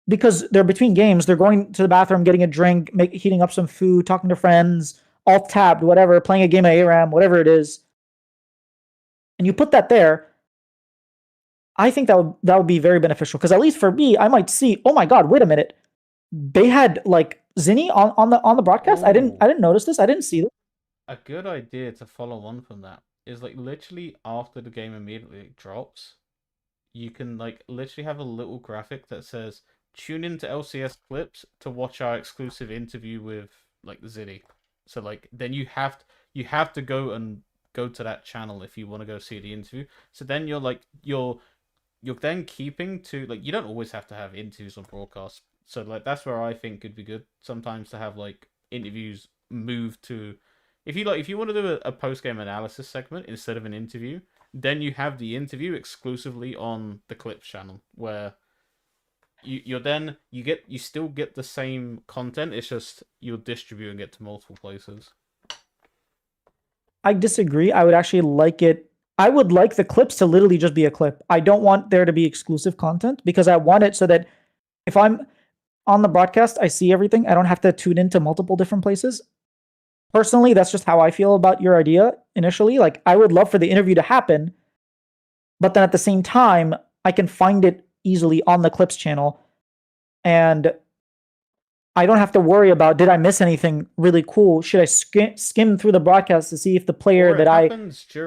because they're between games. They're going to the bathroom, getting a drink, heating up some food, talking to friends, alt tabbed, whatever, playing a game of ARAM, whatever it is. And you put that there. I think that would be very beneficial because at least for me, I might see, oh my god, wait a minute, they had like Zinni on the broadcast. Ooh. I didn't notice this. I didn't see this. A good idea to follow on from that is like literally after the game immediately drops, you can like literally have a little graphic that says tune into LCS clips to watch our exclusive interview with like Zinni. So like then you have to go to that channel if you want to go see the interview. So then you're then keeping to like you don't always have to have interviews on broadcast. So like that's where I think could be good sometimes to have like interviews move to if you want to do a post game analysis segment instead of an interview, then you have the interview exclusively on the clips channel where you still get the same content. It's just you're distributing it to multiple places. I disagree. I would actually like it. I would like the clips to literally just be a clip. I don't want there to be exclusive content because I want it so that if I'm on the broadcast, I see everything. I don't have to tune into multiple different places. Personally, that's just how I feel about your idea initially. Like, I would love for the interview to happen, but then at the same time, I can find it easily on the clips channel. And I don't have to worry about, did I miss anything really cool? Should I skim through the broadcast to see if the player that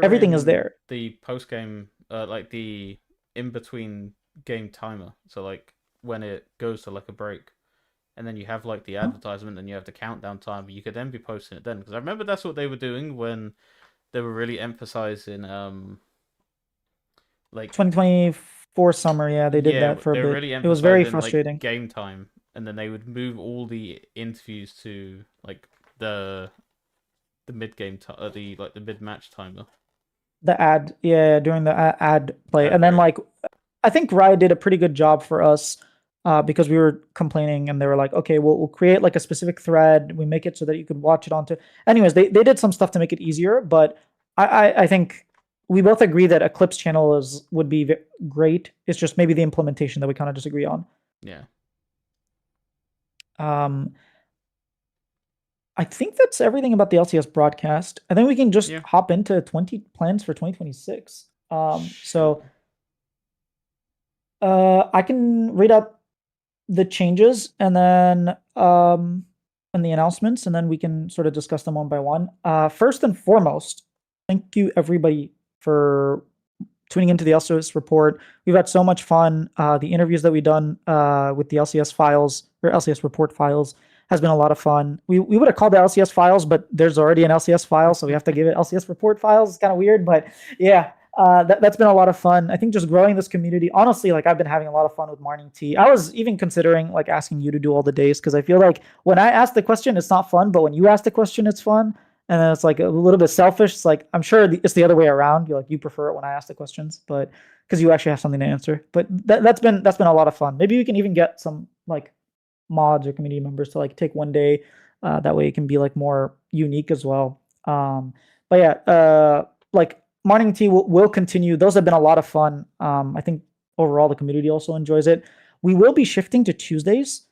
everything is there? The post game, like the in between game timer. So like when it goes to like a break, and then you have like the advertisement, and you have the countdown timer. You could then be posting it then because I remember that's what they were doing when they were really emphasizing like 2024 summer. Yeah, they did that for a bit. Really it was very frustrating. Like, game time, and then they would move all the interviews to like the mid game the mid match timer. The ad, yeah, during the ad play, and then like I think Riot did a pretty good job for us because we were complaining, and they were like, okay, we'll create like a specific thread. We make it so that you could watch it onto. Anyways, they did some stuff to make it easier, but I think we both agree that a clips channel would be great. It's just maybe the implementation that we kind of disagree on. Yeah. I think that's everything about the LCS broadcast. I think we can just hop into 20 plans for 2026. So I can read out the changes and the announcements, and then we can sort of discuss them one by one. First and foremost, thank you everybody for tuning into the LCS report. We've had so much fun. The interviews that we've done with the LCS files or LCS report files has been a lot of fun. We would have called it LCS files, but there's already an LCS file, so we have to give it LCS report files. It's kind of weird, but yeah, that's been a lot of fun. I think just growing this community. Honestly, like I've been having a lot of fun with Marning T. I was even considering like asking you to do all the days because I feel like when I ask the question, it's not fun, but when you ask the question, it's fun. And then it's like a little bit selfish. It's like I'm sure it's the other way around. You prefer it when I ask the questions, but because you actually have something to answer. But that's been a lot of fun. Maybe we can even get some like mods or community members to like take one day. That way it can be like more unique as well. But yeah, like Morning Tea will continue. Those have been a lot of fun. I think overall the community also enjoys it. We will be shifting to Tuesdays.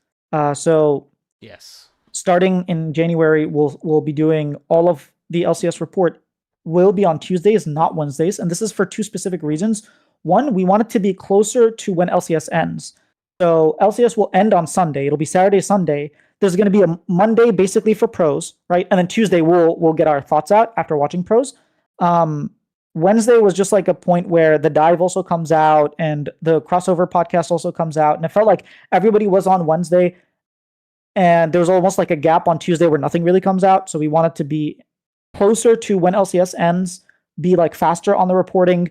So Yes. starting in January, we'll be doing all of the LCS report will be on Tuesdays, not Wednesdays, and this is for two specific reasons. One, we want it to be closer to when LCS ends. So LCS will end on Sunday. It'll be Saturday, Sunday. There's going to be a Monday basically for pros, right? And then Tuesday we'll get our thoughts out after watching pros. Um, Wednesday was just like a point where the dive also comes out and the crossover podcast also comes out, and it felt like everybody was on Wednesday and there was almost like a gap on Tuesday where nothing really comes out. So we want it to be closer to when LCS ends, be like faster on the reporting,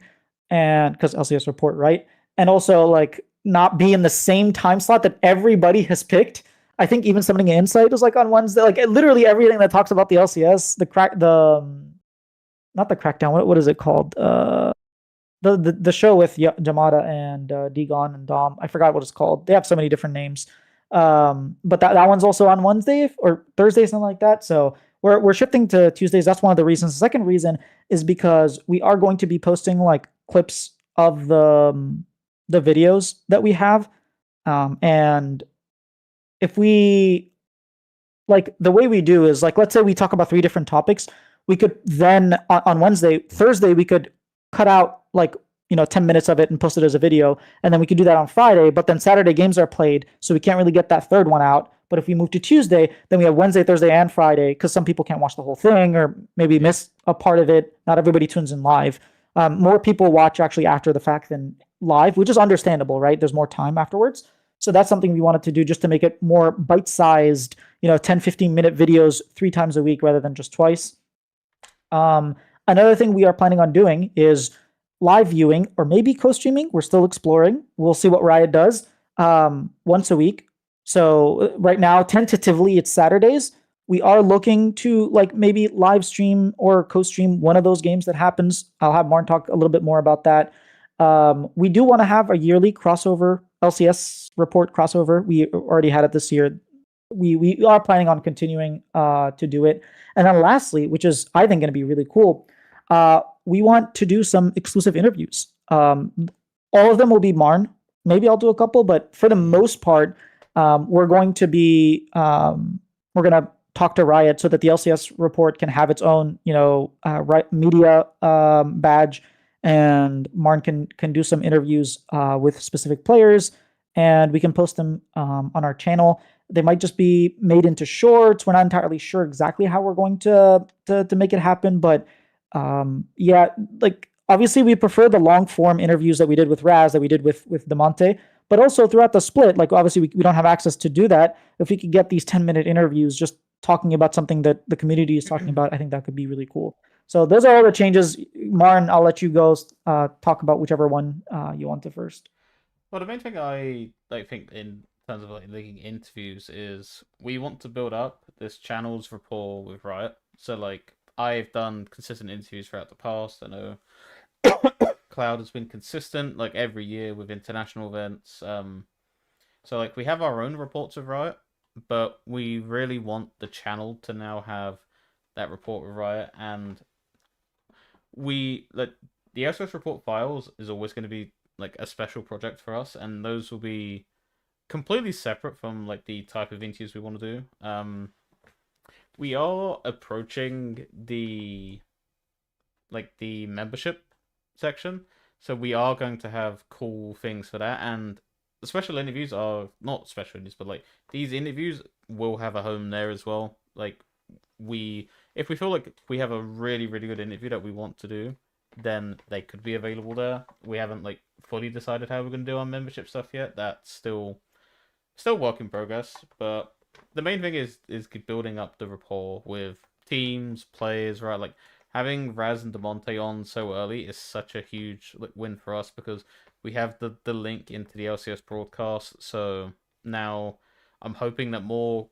and because LCS report, right? And also like not be in the same time slot that everybody has picked. I think even Summoning Insight was like on Wednesday. Like literally everything that talks about the LCS, not the crackdown. What is it called? The show with Jamada and Digon and Dom. I forgot what it's called. They have so many different names. But that one's also on Wednesday or Thursday, something like that. So we're shifting to Tuesdays. That's one of the reasons. The second reason is because we are going to be posting like clips of the videos that we have. And if we like the way we do is like let's say we talk about three different topics, we could then on Wednesday, Thursday we could cut out like 10 minutes of it and post it as a video, and then we could do that on Friday, but then Saturday games are played, so we can't really get that third one out. But if we move to Tuesday, then we have Wednesday, Thursday, and Friday because some people can't watch the whole thing or maybe miss a part of it. Not everybody tunes in live. More people watch actually after the fact than live, which is understandable, right? There's more time afterwards. So that's something we wanted to do just to make it more bite-sized, 10, 15-minute videos 3 times a week rather than just twice. Another thing we are planning on doing is live viewing or maybe co-streaming. We're still exploring. We'll see what Riot does once a week. So right now, tentatively, it's Saturdays. We are looking to like maybe live stream or co-stream one of those games that happens. I'll have Martin talk a little bit more about that. We do want to have a yearly crossover LCS report crossover. We already had it this year. We are planning on continuing to do it. And then lastly, which is I think going to be really cool, we want to do some exclusive interviews. All of them will be Marn. Maybe I'll do a couple, but for the most part, we're going to be we're going to talk to Riot so that the LCS report can have its own media badge, and Marn can do some interviews with specific players, and we can post them on our channel. They might just be made into shorts. We're not entirely sure exactly how we're going to make it happen, but yeah, like obviously we prefer the long form interviews that we did with Raz, that we did with Demonte, but also throughout the split, like obviously we don't have access to do that. If we could get these 10-minute interviews just talking about something that the community is talking about, I think that could be really cool. So those are all the changes. Marn, I'll let you go talk about whichever one you want to first. Well, the main thing I think in terms of like linking interviews is we want to build up this channel's rapport with Riot. So like I've done consistent interviews throughout the past. I know Cloud has been consistent like every year with international events. So like we have our own reports of Riot, but we really want the channel to now have that report with Riot, and we like the LCS report files is always going to be like a special project for us, and those will be completely separate from like the type of interviews we want to do. We are approaching the membership section. So we are going to have cool things for that, and the special interviews are not special interviews, but like these interviews will have a home there as well. Like we, if we feel like we have a really good interview that we want to do, then they could be available there. We haven't like fully decided how we're gonna do our membership stuff yet. That's still work in progress, but the main thing is keep building up the rapport with teams, players, right? Like having Raz and Demonte on so early is such a huge like win for us because we have the link into the LCS broadcast. So now I'm hoping that more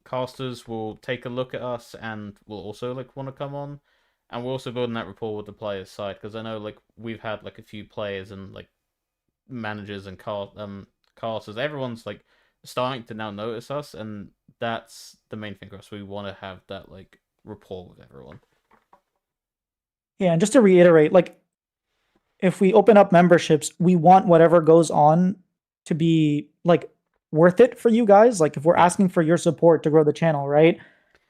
casters will take a look at us and will also like want to come on. And we're also building that rapport with the players side because I know like we've had like a few players and like managers and casters. Everyone's like starting to now notice us, and that's the main thing for us. We want to have that like rapport with everyone. Yeah, and just to reiterate, like if we open up memberships, we want whatever goes on to be like worth it for you guys. Like if we're Yeah, asking for your support to grow the channel, right?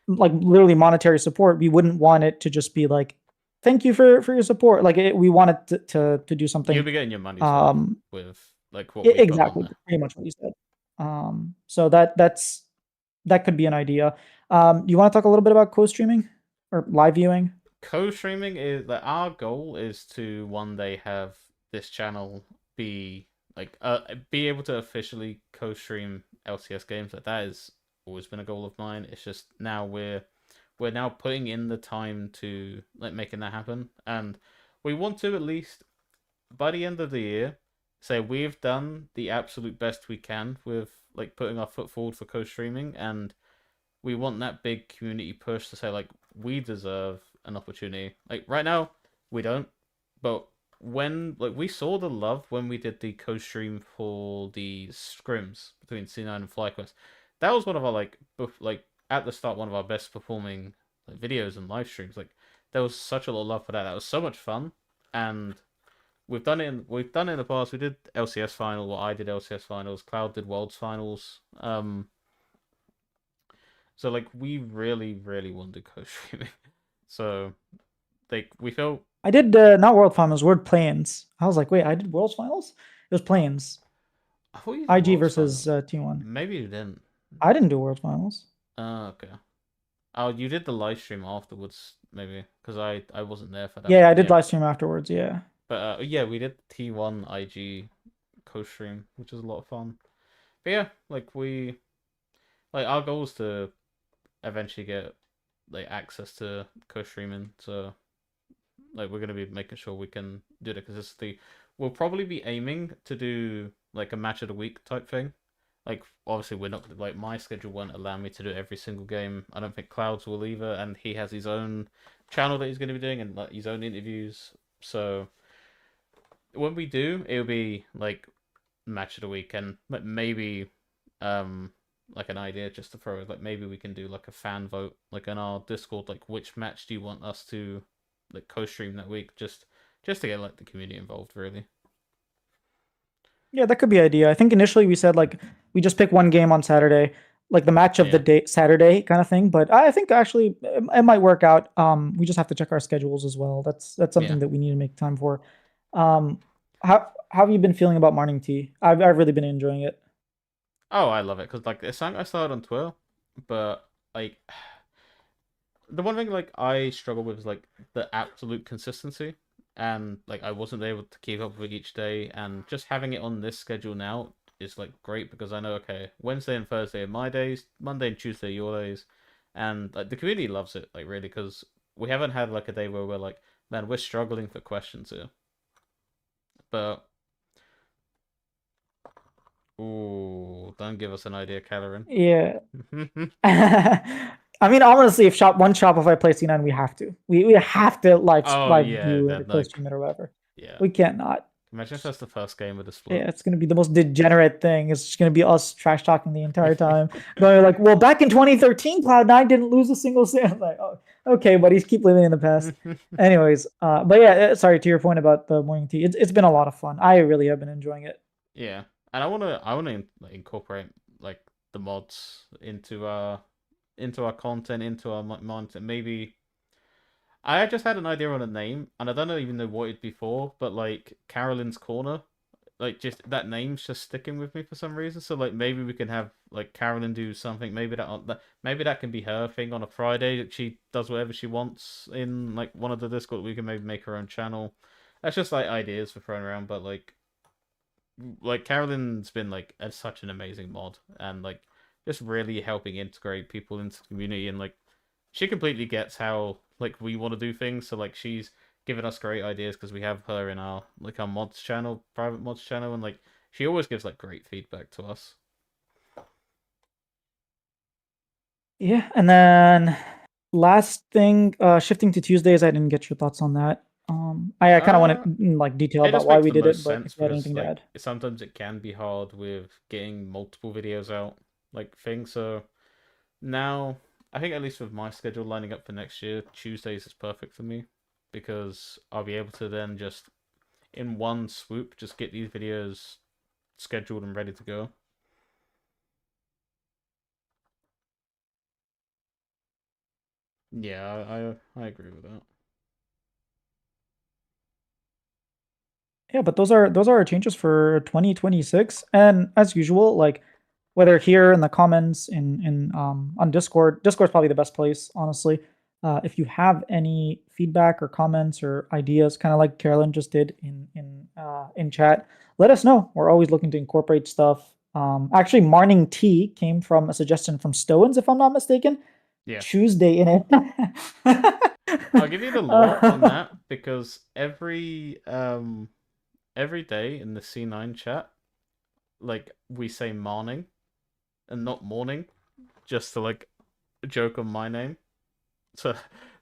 Like literally monetary support, we wouldn't want it to just be like, thank you for your support. Like we want it to do you'll something. be getting your money's worth Um, with like what we put on exactly, there. pretty much what you said. So that could be an idea. You want to talk a little bit about co-streaming or live viewing? Co-streaming is that our goal is to one day have this channel be be able to officially co-stream LCS games. Like that has always been a goal of mine. It's just now we're now putting in the time to like making that happen, and we want to at least by the end of the year say we've done the absolute best we can with like putting our foot forward for co-streaming, and we want that big community push to say like we deserve an opportunity. Like right now, we don't, but when like we saw the love when we did the co-stream for the scrims between C9 and FlyQuest, that was one of our like at the start one of our best performing like videos and live streams. Like there was such a lot of love for that. That was so much fun, and we've done it in the past. We did LCS final. Well, I did LCS finals. Cloud did Worlds finals. So like we really wanted co-streaming. So like we felt I did not World Finals, World Play-ins. I was like, wait, I did World Finals? It was Play-ins. I thought you did IG Worlds versus finals. T1. Maybe you didn't. I didn't do World Finals. Okay. Oh, you did the live stream afterwards, maybe because I wasn't there for that. Yeah, But I did yeah, live stream afterwards. Yeah. but yeah, we did T1 IG co-stream, which was a lot of fun. But yeah, like we like our goal is to eventually get like access to co-streaming. So like we're gonna be making sure we can do that consistently. We'll probably be aiming to do like a match of the week type thing. Like obviously we're not like my schedule won't allow me to do every single game. I don't think Clouds will either, and he has his own channel that he's going to be doing and like his own interviews. So when we do, it'll be like match of the week and like maybe um like an idea just to throw like maybe we can do like a fan vote like in our Discord like which match do you want us to like co-stream that week just to get like the community involved really. Yeah, that could be idea. I think initially we said like we just pick one game on Saturday, like the match of the Yeah, day Saturday kind of thing. But I think actually it might work out. We just have to check our schedules as well. That's yeah. something that we need to make time for. Um, how have you been feeling about Morning Tea? I've really been enjoying it. Oh, I love it because like it's something I started on Twitter, but like the one thing like I struggle with is like the absolute consistency, and like I wasn't able to keep up with it each day, and just having it on this schedule now is like great because I know okay Wednesday and Thursday are my days, Monday and Tuesday are your days, and like the community loves it like really because we haven't had like a day where we're like man we're struggling for questions here, but ooh don't give us an idea, Calorin. Yeah. I mean, honestly, if one Shopify plays C9, we have to. We have to Oh live yeah, view it or that like co-stream it or whatever. yeah. We can't not. Imagine if that's the first game of the split. Yeah, it's gonna be the most degenerate thing. It's just gonna be us trash talking the entire time, going like, "Well, back in 2013, Cloud9 didn't lose a single sale." Like, oh, okay, buddies, keep living in the past. Anyways, but yeah, sorry to your point about the morning tea. It's been a lot of fun. I really have been enjoying it. Yeah, and I wanna like, incorporate like the mods into our content, into our content. Maybe I just had an idea on a name, and I don't even know what it'd be for, but like Carolyn's Corner, like just that name's just sticking with me for some reason. So like maybe we can have like Carolyn do something. Maybe that can be her thing on a Friday that she does whatever she wants in like one of the Discord. We can maybe make her own channel. That's just like ideas for throwing around, but like Carolyn's been like such an amazing mod and like just really helping integrate people into the community and like she completely gets how like we want to do things. So like she's given us great ideas because we have her in our like our mods channel, private mods channel, and like she always gives like great feedback to us. Yeah, and then last thing, shifting to Tuesdays, I didn't get your thoughts on that. I kind of want Uh, to like detail it about just why makes we the did it, most but sense if you had because anything to like add. sometimes it can be hard with getting multiple videos out like things. So now I think at least with my schedule lining up for next year, Tuesdays is perfect for me because I'll be able to then just in one swoop just get these videos scheduled and ready to go. Yeah, I agree with that. Yeah, but those are our changes for 2026. And as usual, like whether here in the comments in on Discord, Discord's probably the best place, honestly. If you have any feedback or comments or ideas, kind of like Carolyn just did in chat, let us know. We're always looking to incorporate stuff. Actually, Morning Tea came from a suggestion from Stones, if I'm not mistaken. Yeah. Tuesday in it. I'll give you the lore on Uh, that because every day in the C9 chat, like we say morning and not morning, just to like joke on my name. So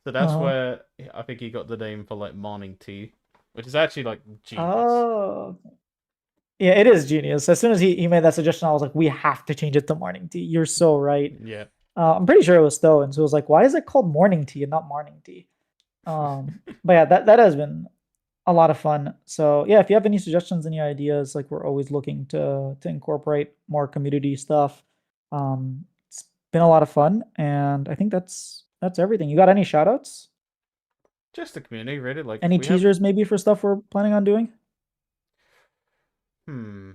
so that's uh, where I think he got the name for like morning tea, which is actually like genius. oh, yeah, it is genius. As soon as he made that suggestion, I was like, we have to change it to morning tea. You're so right. Yeah. I'm pretty sure it was Stowe, so it was like, why is it called morning tea and not morning tea? But yeah, that has been a lot of fun. So yeah, if you have any suggestions, any ideas, like we're always looking to incorporate more community stuff. It's been a lot of fun, and I think that's everything. You got any shout outs? Just the community, really. Like Any we have teasers maybe for stuff we're planning on doing? hmm.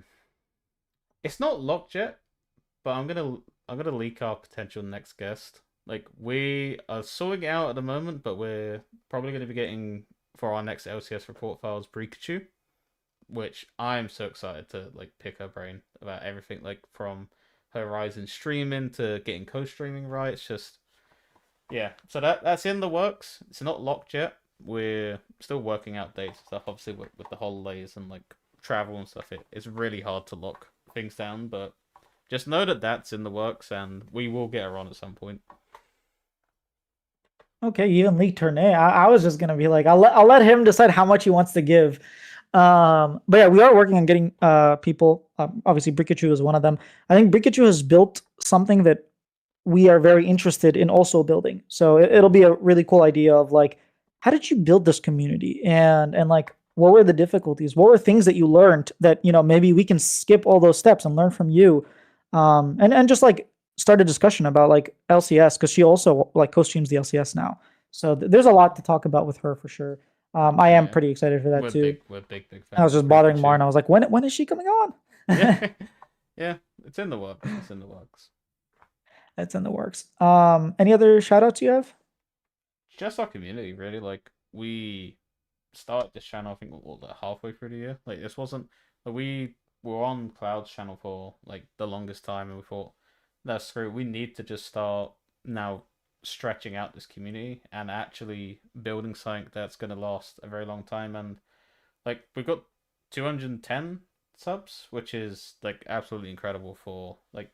It's not locked yet, but I'm gonna leak our potential next guest. Like we are sorting it out at the moment, but we're probably gonna be getting for our next LCS report files Pikachu, which I'm so excited to like pick her brain about everything, like from her rise in streaming to getting co-streaming right. It's just yeah. So that's in the works. It's not locked yet. We're still working out dates and stuff. Obviously with the holidays and like travel and stuff, it's really hard to lock things down, but just know that that's in the works, and we will get her on at some point. Okay, you even leaked her name. I was just gonna be like, I'll let him decide how much he wants to give. But yeah, we are working on getting people. Obviously, Pikachu is one of them. I think Pikachu has built something that we are very interested in also building. So it'll be a really cool idea of like, how did you build this community, and like, what were the difficulties? What were things that you learned that maybe we can skip all those steps and learn from you, and just like start a discussion about like LCS because she also like co-streams the LCS now. So there's a lot to talk about with her for sure. I am Yeah, pretty excited for that too. we're big I was fans of just bothering Pikachu. Marn. I was like, when is she coming on? Yeah, yeah, it's in the works. It's in the works. It's in the works. Any other shout outs you have? Just our community, really. Like we started this channel, I think, like halfway through the year. Like this wasn't like we were on Cloud's channel for like the longest time, and we thought that's screw. We need to just start now stretching out this community and actually building something that's going to last a very long time. And like we've got 210 subs, which is like absolutely incredible for like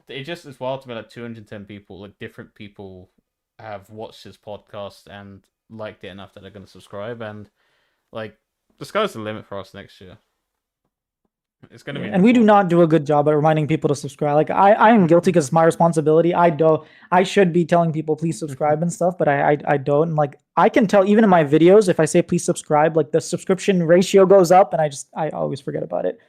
it just is wild to me like 210 people, like different people have watched this podcast and liked it enough that they're going to subscribe. And like the sky's the limit for us next year. It's going to Yeah, be and we do cool. not do a good job at reminding people to subscribe. Like I am guilty because it's my responsibility. I should be telling people please subscribe and stuff, but I don't. And like I can tell even in my videos if I say please subscribe, like the subscription ratio goes up, and I always forget about it.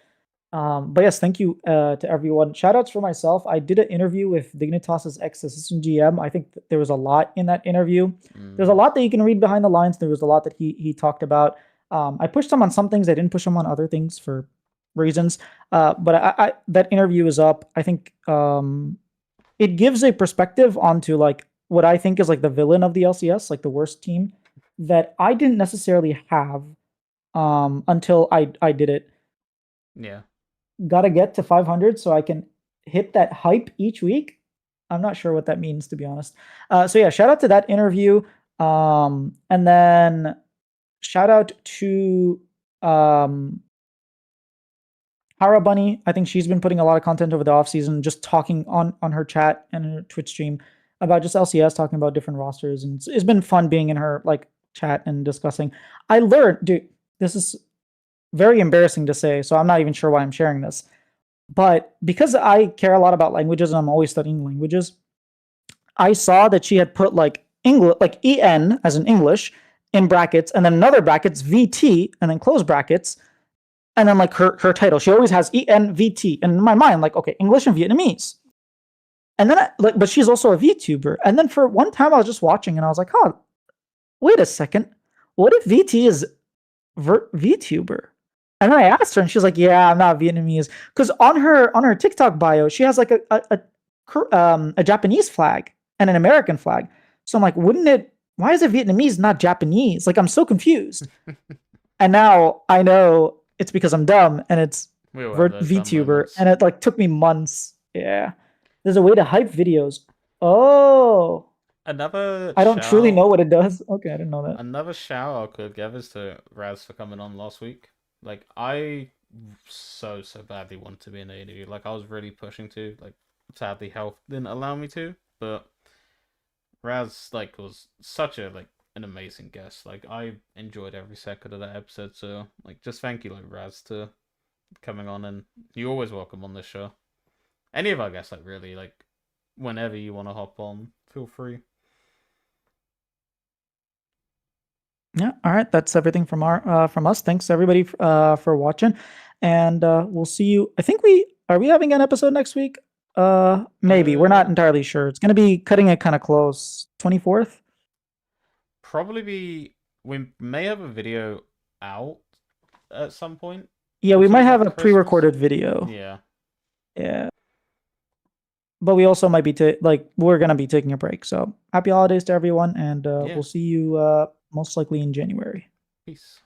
But yes, thank you to everyone. Shout outs for myself. I did an interview with Dignitas's ex-assistant GM. I think there was a lot in that interview. There's a Mm, lot that you can read behind the lines. There was a lot that he talked about. I pushed him on some things. I didn't push him on other things for reasons. But that interview is up. I think it gives a perspective onto like what I think is like the villain of the LCS, like the worst team that I didn't necessarily have until I did it. yeah. Gotta get to 500 so I can hit that hype each week. I'm not sure what that means, to be honest. So yeah, shout out to that interview. And then shout out to Hara Bunny. I think she's been putting a lot of content over the off season, just talking on her chat and her Twitch stream about just LCS, talking about different rosters, and it's been fun being in her like chat and discussing. I learned, dude. This is very embarrassing to say, so I'm not even sure why I'm sharing this. But because I care a lot about languages and I'm always studying languages, I saw that she had put like English, like EN as in English in brackets, and then another brackets VT, and then close brackets, and then like her title. She always has ENVT, and in my mind, like okay, English and Vietnamese. And then like, but she's also a VTuber. And then for one time, I was just watching, and I was like, oh, wait a second, what if VT is VTuber? And then I asked her, and she's like, "Yeah, I'm not Vietnamese." Because on her TikTok bio, she has like a Japanese flag and an American flag. So I'm like, wouldn't it? Why is it Vietnamese, not Japanese? Like I'm so confused. And now I know it's because I'm dumb, and it's We all have those dumb VTuber, moments. and it like took me months. Yeah, there's a way to hype videos. Oh, Another I don't truly shout know what it does. Okay, I didn't know that. Another shout I could give is to Raz for coming on last week. Like I so badly wanted to be in AEW. Like I was really pushing to. Like sadly health didn't allow me to. But Raz like was such a like an amazing guest. Like I enjoyed every second of that episode. So like just thank you like Raz to coming on, and you're always welcome on this show. Any of our guests like really like whenever you want to hop on, feel free. Yeah. All right. That's everything from us. Thanks everybody for watching, and we'll see you. I think we having an episode next week. Maybe we're not Uh entirely sure. It's gonna be cutting it kind of close. 24th. Probably be. We may have a video out at some point Yeah, we might between have after a Christmas. pre-recorded video. Yeah. Yeah, but we also might be like we're gonna be taking a break. So happy holidays to everyone, and Yeah. we'll see you most likely in January. Peace.